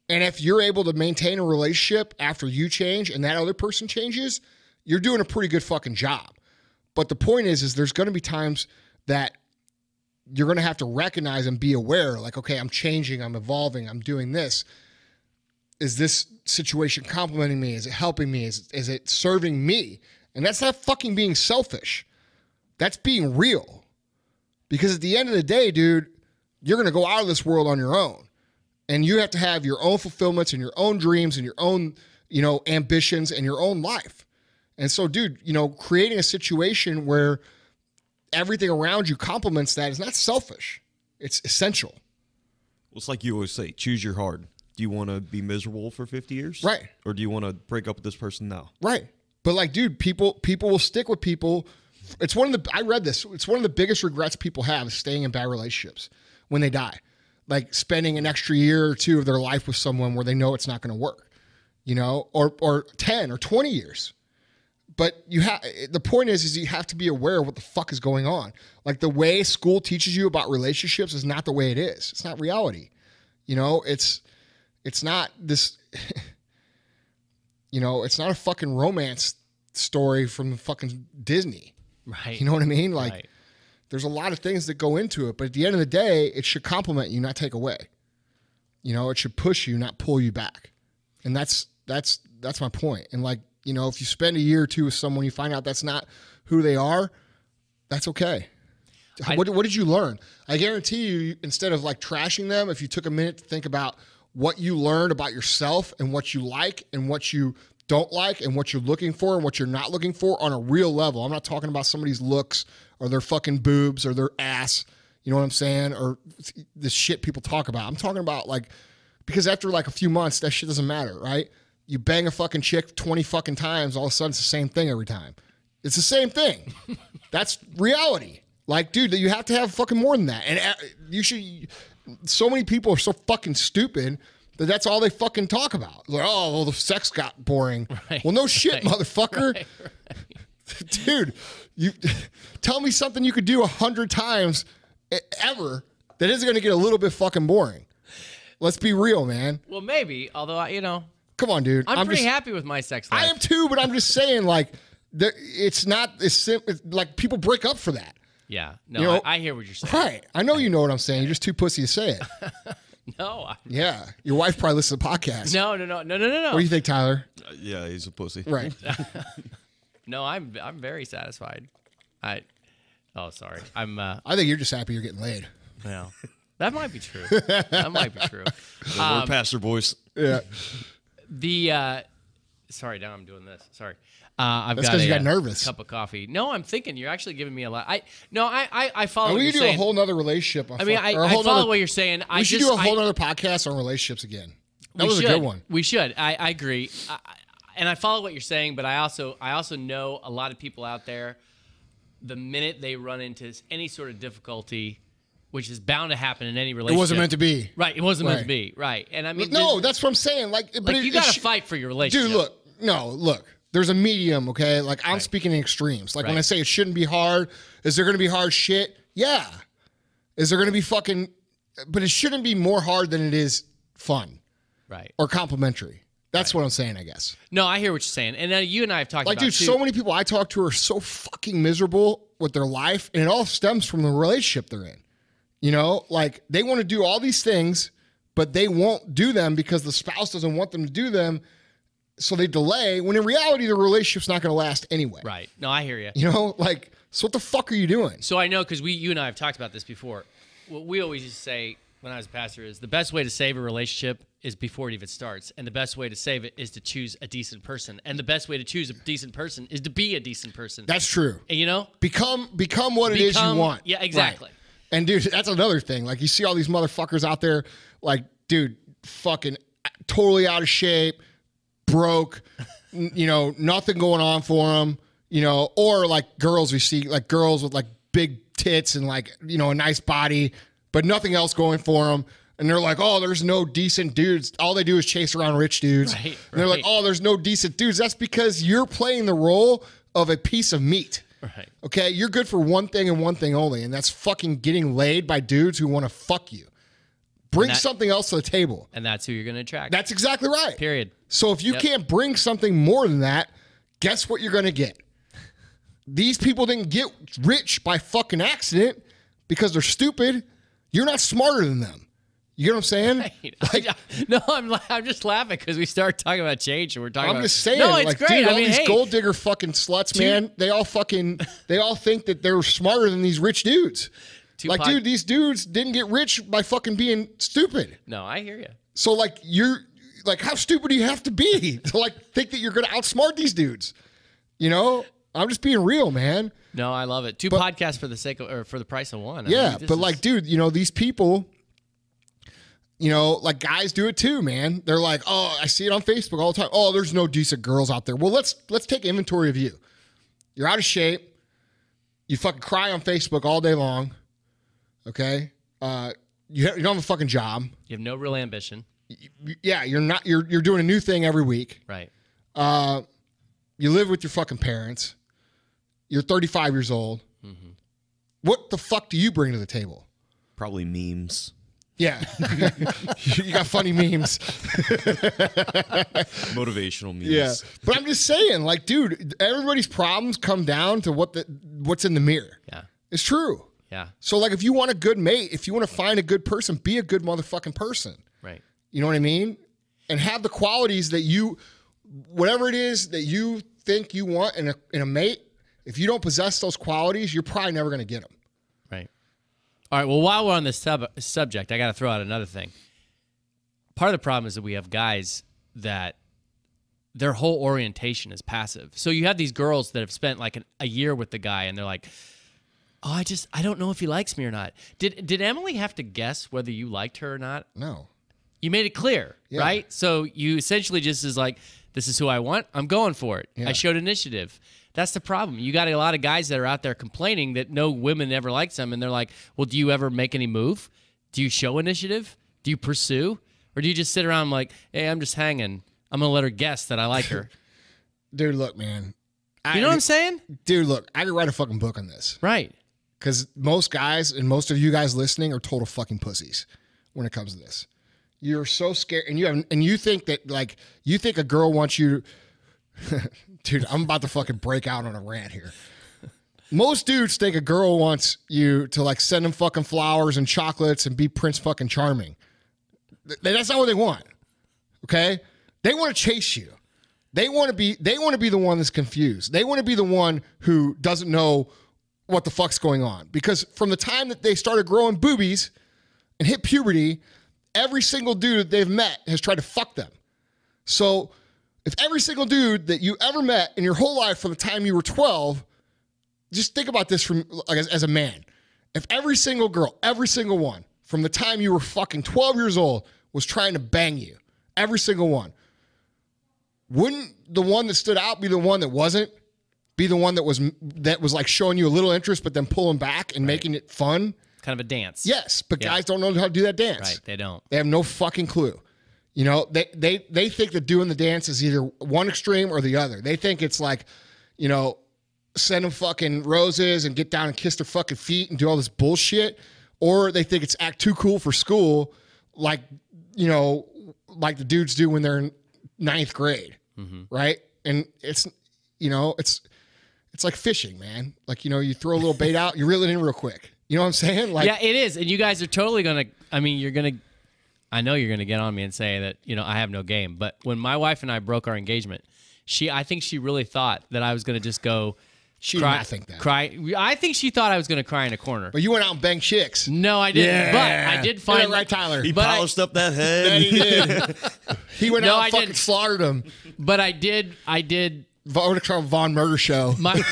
And if you're able to maintain a relationship after you change and that other person changes, you're doing a pretty good fucking job. But the point is there's going to be times that you're going to have to recognize and be aware, like, okay, I'm changing, I'm evolving, I'm doing this. Is this situation complimenting me? Is it helping me? Is it serving me? And that's not fucking being selfish. That's being real. Because at the end of the day, dude, you're going to go out of this world on your own. And you have to have your own fulfillments and your own dreams and your own, you know, ambitions and your own life. And so, dude, you know, creating a situation where everything around you complements that is not selfish. It's essential. Well, it's like you always say, choose your hard. Do you want to be miserable for 50 years? Right. Or do you want to break up with this person now? Right. But, like, dude, people will stick with people. I read this. It's one of the biggest regrets people have is staying in bad relationships when they die. Like, spending an extra year or two of their life with someone where they know it's not going to work, you know, or 10 or 20 years. But the point is you have to be aware of what the fuck is going on. Like, the way school teaches you about relationships is not the way it is. It's not reality. You know, it's not this, you know, it's not a fucking romance story from fucking Disney. Right. You know what I mean? Like, right. There's a lot of things that go into it, but at the end of the day, it should complement you, not take away. You know, it should push you, not pull you back. And that's my point. And, like, you know, if you spend a year or two with someone, you find out that's not who they are, that's okay. What did you learn? I guarantee you, instead of, like, trashing them, if you took a minute to think about what you learned about yourself and what you like and what you don't like and what you're looking for and what you're not looking for on a real level. I'm not talking about somebody's looks or their fucking boobs or their ass, you know what I'm saying, or the shit people talk about. I'm talking about like, because after like a few months, that shit doesn't matter, right? You bang a fucking chick 20 fucking times, all of a sudden it's the same thing every time. It's the same thing. That's reality. Like, dude, you have to have fucking more than that. And you should, so many people are so fucking stupid that that's all they fucking talk about. Like, oh, well, the sex got boring. Right. Well, no shit, motherfucker. Right. Dude, you tell me something you could do 100 times ever that isn't going to get a little bit fucking boring. Let's be real, man. Well, maybe, although, you know. Come on, dude. I'm pretty happy with my sex life. I am too, but I'm just saying, like, it's not as simple. Like, people break up for that. Yeah. No, you know, I hear what you're saying. Right. I know you know what I'm saying. You're just too pussy to say it. No. Yeah. Your wife probably listens to the podcast. No. What do you think, Tyler? Yeah, he's a pussy. Right. No, I'm very satisfied. Sorry. I think you're just happy you're getting laid. Well, that might be true. That might be true. We're pastor boys. Yeah. Sorry, now I'm doing this. Sorry. That's because you got nervous. Cup of coffee. No, I'm thinking you're actually giving me a lot. I follow. And what we you're could do saying. a whole nother relationship. I follow what you're saying. We should do a whole other podcast on relationships again. That was a good one. We should. I agree. And I follow what you're saying, but I also know a lot of people out there. The minute they run into any sort of difficulty, which is bound to happen in any relationship, it wasn't meant to be. Right. It wasn't meant to be. Right. And I mean, no, that's what I'm saying. Like you got to fight for your relationship. Dude, look. There's a medium, okay? Like, I'm speaking in extremes. Like, when I say it shouldn't be hard, is there going to be hard shit? Yeah. Is there going to be fucking... But it shouldn't be more hard than it is fun. Right. Or complimentary. That's what I'm saying, I guess. No, I hear what you're saying. And you and I have talked about, dude, so many people I talk to are so fucking miserable with their life, and it all stems from the relationship they're in. You know? Like, they want to do all these things, but they won't do them because the spouse doesn't want them to do them. So they delay, when in reality, the relationship's not going to last anyway. Right. No, I hear you. You know, like, so what the fuck are you doing? So I know, because you and I have talked about this before. What we always used to say when I was a pastor is the best way to save a relationship is before it even starts. And the best way to save it is to choose a decent person. And the best way to choose a decent person is to be a decent person. That's true. And, you know? Become what it is you want. Yeah, exactly. Right. And, dude, that's another thing. Like, you see all these motherfuckers out there, like, dude, fucking totally out of shape, broke, you know, nothing going on for them, you know, or like girls we see, like girls with like big tits and like, you know, a nice body, but nothing else going for them. And they're like, oh, there's no decent dudes. All they do is chase around rich dudes. Right, and they're like, oh, there's no decent dudes. That's because you're playing the role of a piece of meat. Right. Okay. You're good for one thing and one thing only. And that's fucking getting laid by dudes who want to fuck you. Bring something else to the table. And that's who you're going to attract. That's exactly right. Period. So if you can't bring something more than that, guess what you're going to get? These people didn't get rich by fucking accident because they're stupid. You're not smarter than them. You know what I'm saying? Right. Like, no, I'm just laughing because we start talking about change and we're talking about... I'm just saying. No, it's like, great. Dude, I all mean, these gold digger fucking sluts, man, they all think that they're smarter than these rich dudes. Dude, these dudes didn't get rich by fucking being stupid. No, I hear you. So, like, you're like, how stupid do you have to be to like think that you're going to outsmart these dudes? You know, I'm just being real, man. No, I love it. Two podcasts for the sake of, or for the price of one. Yeah, but like, dude, you know, these people, you know, like guys do it too, man. They're like, oh, I see it on Facebook all the time. Oh, there's no decent girls out there. Well, let's take inventory of you. You're out of shape. You fucking cry on Facebook all day long. Okay, you don't have a fucking job. You have no real ambition. Yeah, you're not. You're doing a new thing every week. Right. You live with your fucking parents. You're 35 years old. Mm-hmm. What the fuck do you bring to the table? Probably memes. Yeah, you got funny memes. Motivational memes. Yeah, but I'm just saying, like, dude, everybody's problems come down to what's in the mirror. Yeah, it's true. Yeah. So, like, if you want a good mate, if you want to find a good person, be a good motherfucking person. Right. You know what I mean? And have the qualities that whatever it is that you think you want in a mate, if you don't possess those qualities, you're probably never going to get them. Right. All right. Well, while we're on this subject, I got to throw out another thing. Part of the problem is that we have guys that their whole orientation is passive. So you have these girls that have spent like a year with the guy, and they're like, "Oh, I don't know if he likes me or not." Did Emily have to guess whether you liked her or not? No. You made it clear, Yeah. right? So you essentially just is like, "This is who I want. I'm going for it." Yeah. I showed initiative. That's the problem. You got a lot of guys that are out there complaining that no women ever likes them, and they're like, "Well, do you ever make any move? Do you show initiative? Do you pursue? Or do you just sit around like, hey, I'm just hanging. I'm going to let her guess that I like her." Dude, look, man. You know what I'm saying? Dude, look, I could write a fucking book on this. Right. Because most guys and most of you guys listening are total fucking pussies when it comes to this. You're so scared, and you think that, like, you think a girl wants you to, dude, I'm about to fucking break out on a rant here. Most dudes think a girl wants you to, like, send them fucking flowers and chocolates and be Prince fucking Charming. That's not what they want. Okay? They want to chase you. They want to be the one that's confused. They want to be the one who doesn't know what the fuck's going on. Because from the time that they started growing boobies and hit puberty, every single dude they've met has tried to fuck them. So if every single dude that you ever met in your whole life from the time you were 12, just think about this from as a man. If every single girl, every single one, from the time you were fucking 12 years old was trying to bang you, every single one, wouldn't the one that stood out be the one that wasn't? Be the one that was like showing you a little interest but then pulling back and making it fun? Kind of a dance. Yes, but guys don't know how to do that dance. Right, they don't. They have no fucking clue. You know, they think that doing the dance is either one extreme or the other. They think it's like, you know, send them fucking roses and get down and kiss their fucking feet and do all this bullshit. Or they think it's act too cool for school, like, you know, like the dudes do when they're in 9th grade, right? And it's, you know, it's like fishing, man. Like, you know, you throw a little bait out, you reel it in real quick. You know what I'm saying? Like, yeah, it is. And you guys are totally going to, I mean, I know you're going to get on me and say that, you know, I have no game. But when my wife and I broke our engagement, I think she really thought that I was going to just go she did not think that. Cry. I think she thought I was going to cry in a corner. But you went out and banged chicks. No, I didn't. Yeah. But I did find right, Tyler. He polished up that head. He did. He went out and fucking slaughtered him. But I did. Vaughn Murder Show. My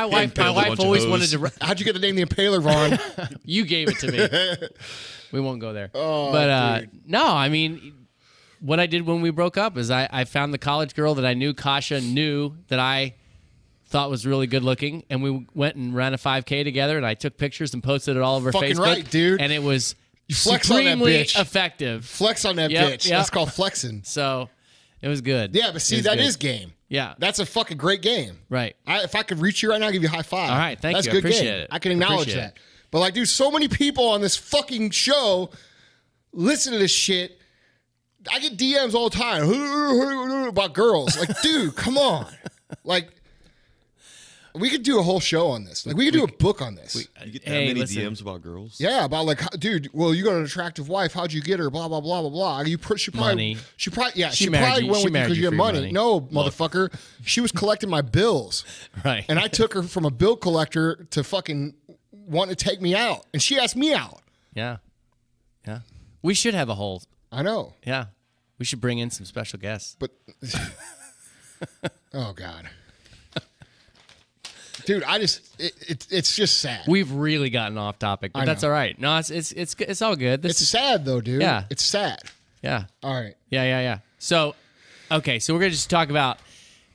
wife always wanted to. How'd you get the name the Impaler, Vaughn? You gave it to me. We won't go there. Oh, but no, I mean, what I did when we broke up is I found the college girl that I knew Kasha knew that I thought was really good looking, and we went and ran a 5K together, and I took pictures and posted it all over fucking Facebook. Right, dude. And it was flex on that supremely bitch. effective. Flex on that bitch. Yep. That's called flexing. So it was good. Yeah, but see, that is game. Yeah. That's a fucking great game. Right. If I could reach you right now, I'd give you a high five. All right, thank That's you. Good I appreciate game. it. I can acknowledge Appreciate that. But like, dude, so many people on this fucking show listen to this shit. I get DMs all the time about girls. Like, dude, come on. Like, we could do a whole show on this. Like, we could do a book on this. You get that many DMs about girls? Yeah, about like, dude, well, you got an attractive wife. How'd you get her? Blah, blah, blah, blah, blah. She probably, money. She probably went She with you married because you you have for money. money. No, motherfucker. She was collecting my bills. Right. And I took her from a bill collector to fucking want to take me out. And she asked me out. Yeah. Yeah. We should have a whole. I know. Yeah. We should bring in some special guests. But, oh, God. Dude, it's just sad. We've really gotten off topic, but that's all right. No, it's all good. It's sad though, dude. Yeah. It's sad. Yeah. All right. Yeah. So, okay, so we're gonna just talk about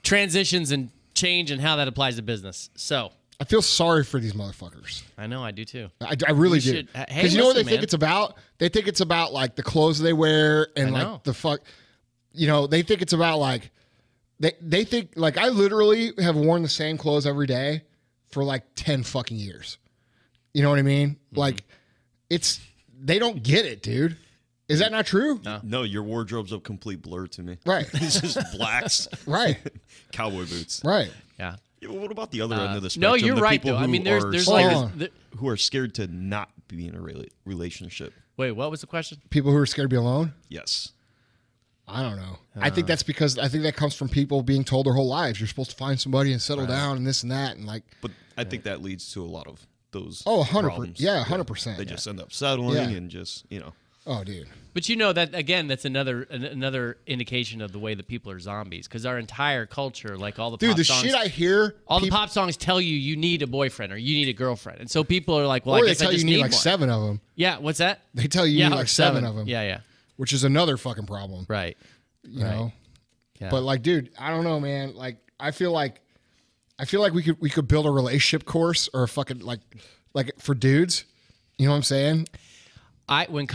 transitions and change and how that applies to business. So I feel sorry for these motherfuckers. I know, I do too. I really do. Because you know what they think it's about? They think it's about like the clothes they wear and like the fuck. You know, they think it's about like. They think, like, I literally have worn the same clothes every day for, like, 10 fucking years. You know what I mean? Mm-hmm. Like, they don't get it, dude. Is that not true? No, your wardrobe's a complete blur to me. Right. It's just blacks. Right. Cowboy boots. Right. Yeah. Well, what about the other end of the spectrum? No, you're right, though. I mean, there's like... who are scared to not be in a relationship. Wait, what was the question? People who are scared to be alone? Yes. I don't know. I think that's because I think that comes from people being told their whole lives you're supposed to find somebody and settle down and this and that and like. But I think that leads to a lot of those. 100%. problems. Yeah, 100%. They just end up settling and just Oh, dude. But you know that again, that's another indication of the way that people are zombies because our entire culture, like all the Dude, pop the songs, shit I hear, the pop songs tell you need a boyfriend or you need a girlfriend, and so people are like, well, or I they guess tell I you just need need like one. 7 of them. Yeah, what's that? They tell you need like 7 of them. Yeah. Which is another fucking problem. Right. You know. Yeah. But like, dude, I don't know, man. Like, I feel like we could build a relationship course or a fucking like for dudes. You know what I'm saying? When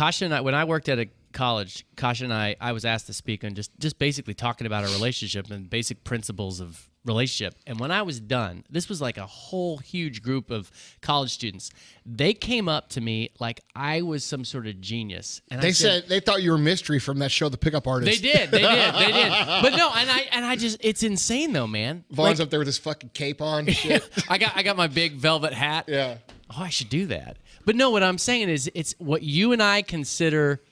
I worked at a college, Kasha and I was asked to speak on just basically talking about our relationship and basic principles of relationship. And when I was done, this was like a whole huge group of college students. They came up to me like I was some sort of genius. And They said they thought you were Mystery from that show, The Pickup Artist. They did. But no, and I just, it's insane though, man. Vaughn's up there with his fucking cape on. Shit. I got my big velvet hat. Yeah. Oh, I should do that. But no, what I'm saying is it's what you and I consider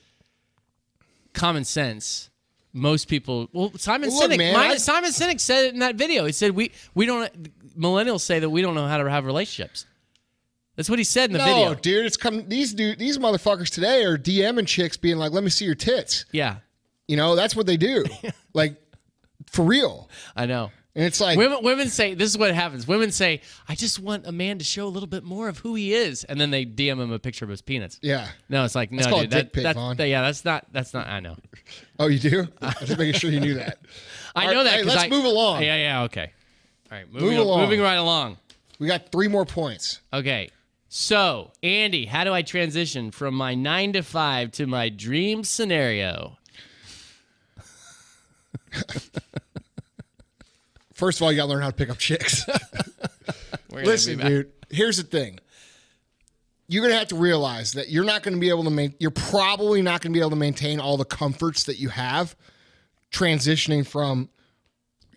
common sense. Most people, Simon Sinek said it in that video. He said we don't, millennials say that we don't know how to have relationships. That's what he said in the video. No, dude, these motherfuckers today are DMing chicks being like, "Let me see your tits." Yeah. You know, that's what they do. Like, for real. I know. And it's like women say, this is what happens. Women say, I just want a man to show a little bit more of who he is. And then they DM him a picture of his penis. Yeah. No, it's like, no, that's called dude. Dick pic, Vaughn. Yeah, that's not, I know. Oh, you do? I'm just making sure you knew that. I know that. Hey, let's move along. Yeah, okay. All right, moving right along. We got 3 more points. Okay. So, Andy, how do I transition from my 9 to 5 to my dream scenario? First of all, you got to learn how to pick up chicks. Listen, dude, here's the thing. You're going to have to realize that you're not going to be able to you're probably not going to be able to maintain all the comforts that you have transitioning from,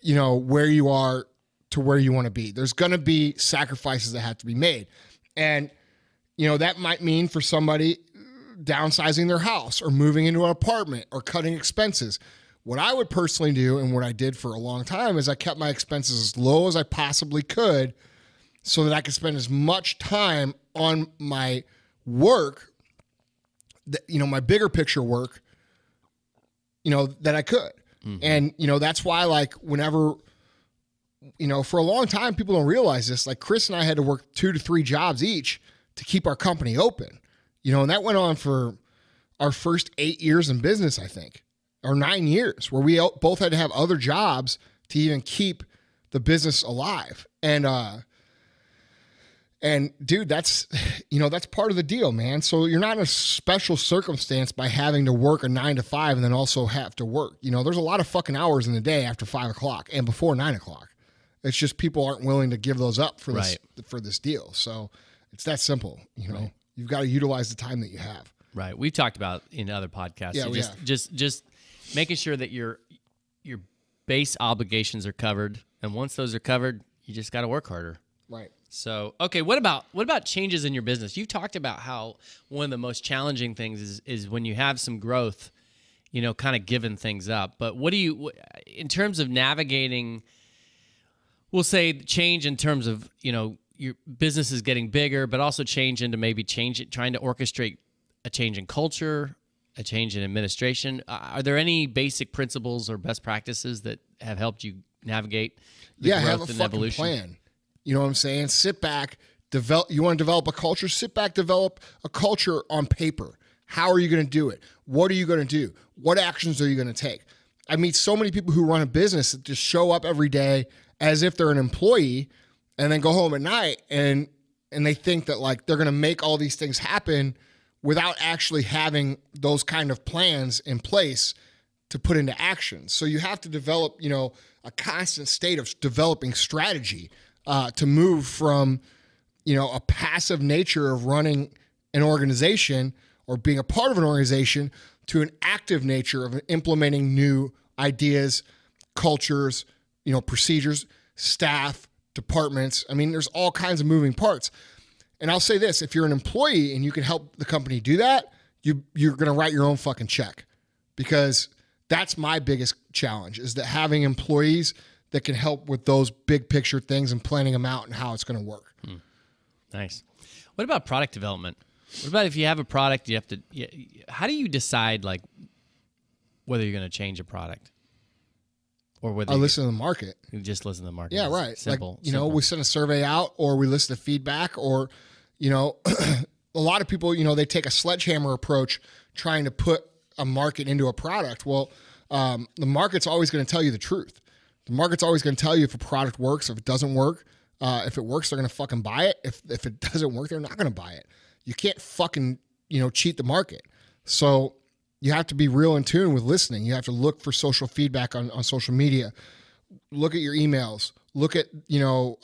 you know, where you are to where you want to be. There's going to be sacrifices that have to be made. And, you know, that might mean for somebody downsizing their house or moving into an apartment or cutting expenses. What I would personally do, and what I did for a long time, is I kept my expenses as low as I possibly could so that I could spend as much time on my work, you know, my bigger picture work, you know, that I could. Mm-hmm. And, you know, that's why, like, whenever, you know, for a long time, people don't realize this. Like, Chris and I had to work 2 to 3 jobs each to keep our company open, you know, and that went on for our first 8 years in business, I think. Or 9 years, where we both had to have other jobs to even keep the business alive. And dude, that's, you know, that's part of the deal, man. So you're not in a special circumstance by having to work a 9 to 5 and then also have to work. You know, there's a lot of fucking hours in the day after 5 o'clock and before 9 o'clock. It's just people aren't willing to give those up for this deal. So it's that simple. You know, You've got to utilize the time that you have. Right. We've talked about in other podcasts. Yeah, just making sure that your base obligations are covered, and once those are covered, you just got to work harder. Right. So, okay, what about changes in your business? You've talked about how one of the most challenging things is when you have some growth, you know, kind of giving things up. But what do you, in terms of navigating, we'll say change in terms of, you know, your business is getting bigger, but also change into maybe trying to orchestrate a change in culture, a change in administration. Are there any basic principles or best practices that have helped you navigate the growth have a and fucking evolution? plan. You know what I'm saying? Sit back, develop. You want to develop a culture? Sit back, develop a culture on paper. How are you going to do it? What are you going to do? What actions are you going to take? I meet so many people who run a business that just show up every day as if they're an employee and then go home at night and they think that like they're going to make all these things happen without actually having those kind of plans in place to put into action. So you have to develop, you know, a constant state of developing strategy to move from, you know, a passive nature of running an organization or being a part of an organization to an active nature of implementing new ideas, cultures, you know, procedures, staff, departments. I mean, there's all kinds of moving parts. And I'll say this, if you're an employee and you can help the company do that, you're going to write your own fucking check, because that's my biggest challenge, is that having employees that can help with those big picture things and planning them out and how it's going to work. Nice. What about product development? What about if you have a product, you have to, how do you decide like whether you're going to change a product? Or whether I listen to the market. You just listen to the market. Yeah, right. Simple. Like, we send a survey out, or we listen to feedback, or, a lot of people, they take a sledgehammer approach trying to put a market into a product. Well, the market's always going to tell you the truth. The market's always going to tell you if a product works, if it doesn't work. If it works, they're going to fucking buy it. If it doesn't work, they're not going to buy it. You can't fucking, cheat the market. So you have to be real in tune with listening. You have to look for social feedback on social media. Look at your emails. Look at, your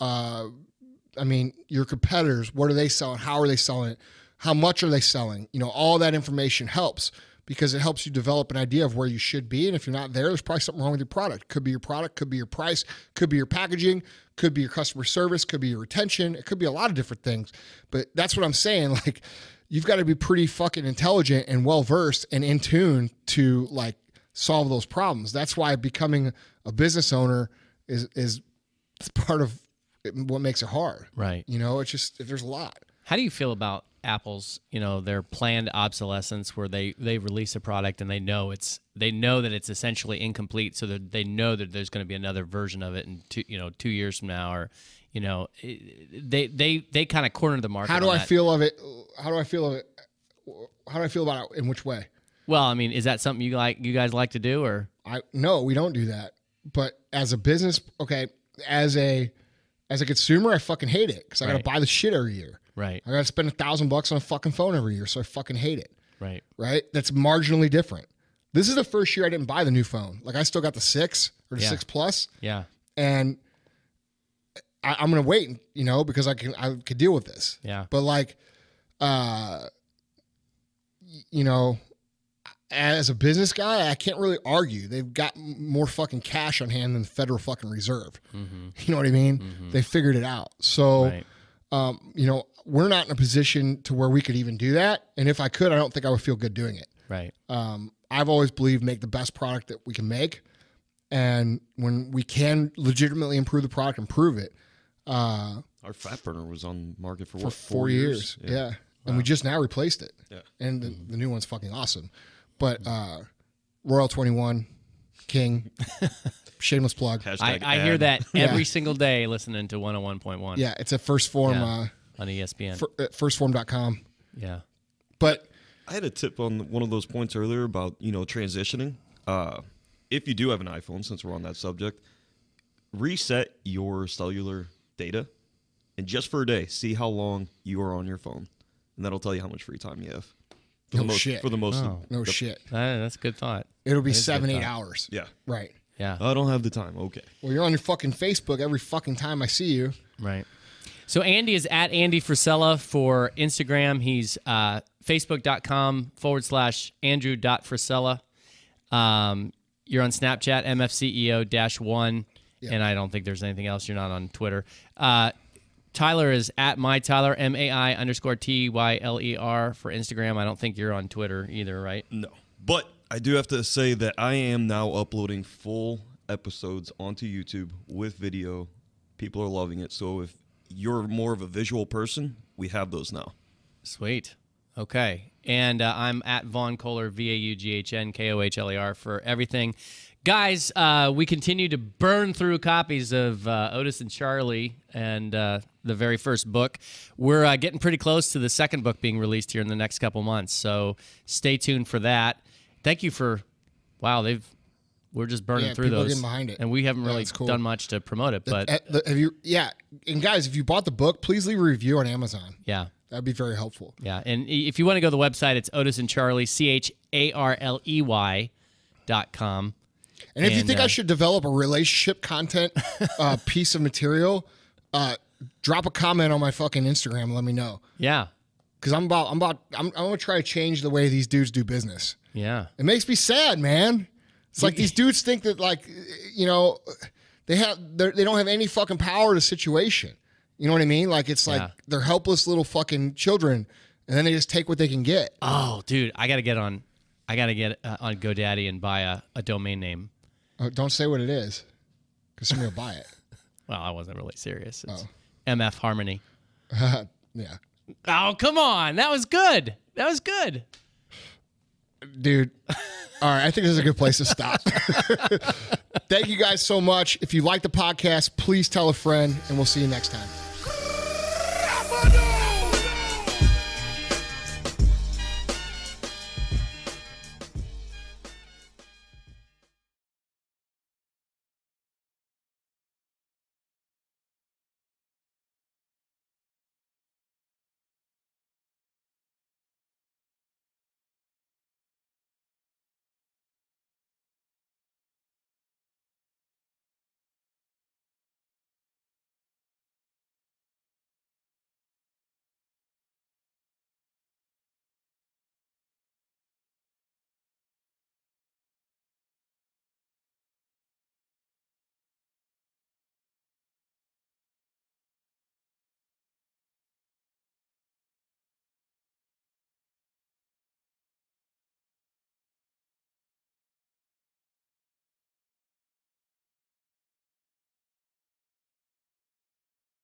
competitors. What are they selling? How are they selling it? How much are they selling? All that information helps because it helps you develop an idea of where you should be. And if you're not there, there's probably something wrong with your product. Could be your product, could be your price, could be your packaging, could be your customer service, could be your retention. It could be a lot of different things. But that's what I'm saying. Like, you've got to be pretty fucking intelligent and well-versed and in tune to like solve those problems. That's why becoming a business owner is part of what makes it hard. Right. It's just, there's a lot. How do you feel about Apple's, their planned obsolescence where they release a product and they know that it's essentially incomplete, so that they know that there's going to be another version of it in 2 years from now, or they kind of corner the market. How do I feel of it? How do I feel about it? In which way? Well, I mean, is that something you guys like to do, or? No, we don't do that. But as a business, okay, as a consumer, I fucking hate it because I got to buy the shit every year. Right. I got to spend $1,000 on a fucking phone every year, so I fucking hate it. Right. Right. That's marginally different. This is the first year I didn't buy the new phone. Like, I still got the 6 or the 6 Plus. Yeah. And I'm gonna wait, because I could deal with this. Yeah. But like, as a business guy, I can't really argue. They've got more fucking cash on hand than the Federal fucking Reserve. Mm-hmm. You know what I mean? Mm-hmm. They figured it out. So, we're not in a position to where we could even do that. And if I could, I don't think I would feel good doing it. Right. I've always believed make the best product that we can make. And when we can legitimately improve the product, improve it. Our fat burner was on market for what, 4 years. Yeah. Wow. And we just now replaced it. Yeah. And the new one's fucking awesome. But Royal 21, King, shameless plug. I hear that every single day listening to 101.1. Yeah, it's a First Form. On ESPN. Firstform.com. Yeah. But I had a tip on one of those points earlier about, transitioning. If you do have an iPhone, since we're on that subject, reset your cellular data and just for a day, see how long you are on your phone. And that'll tell you how much free time you have. Shit. For the most. No shit. That's a good thought. It'll be 7-8 hours. Yeah. Right. Yeah. I don't have the time. Okay. Well, you're on your fucking Facebook every fucking time I see you. Right. So Andy is at Andy Frisella for Instagram. He's facebook.com/Andrew.Frisella. You're on Snapchat, MFCEO-1. Yeah. And I don't think there's anything else. You're not on Twitter. Tyler is at MyTyler, MAI_TYLER for Instagram. I don't think you're on Twitter either, right? No. But I do have to say that I am now uploading full episodes onto YouTube with video. People are loving it. So if you're more of a visual person, we have those now. Sweet. Okay. And I'm at Vaughn Kohler, VAUGHNKOHLER for everything. Guys, we continue to burn through copies of Otis and Charlie and the very first book. We're getting pretty close to the second book being released here in the next couple months, so stay tuned for that. Thank you for, we're just burning through those. Getting behind it. And we haven't really done much to promote it. But and guys, if you bought the book, please leave a review on Amazon. Yeah. That'd be very helpful. Yeah, and if you want to go to the website, it's Otis and Charlie, CHARLEY.com. And if you think I should develop a relationship content piece of material, drop a comment on my fucking Instagram and let me know. Yeah. Because I'm going to try to change the way these dudes do business. Yeah. It makes me sad, man. It's like these dudes think that they don't have any fucking power to the situation. You know what I mean? Like, it's like they're helpless little fucking children, and then they just take what they can get. Oh, dude, I got to get on GoDaddy and buy a domain name. Oh, don't say what it is, because somebody will buy it. Well, I wasn't really serious. It's MF Harmony. Yeah. Oh, come on. That was good. That was good. Dude. All right, I think this is a good place to stop. Thank you guys so much. If you like the podcast, please tell a friend, and we'll see you next time.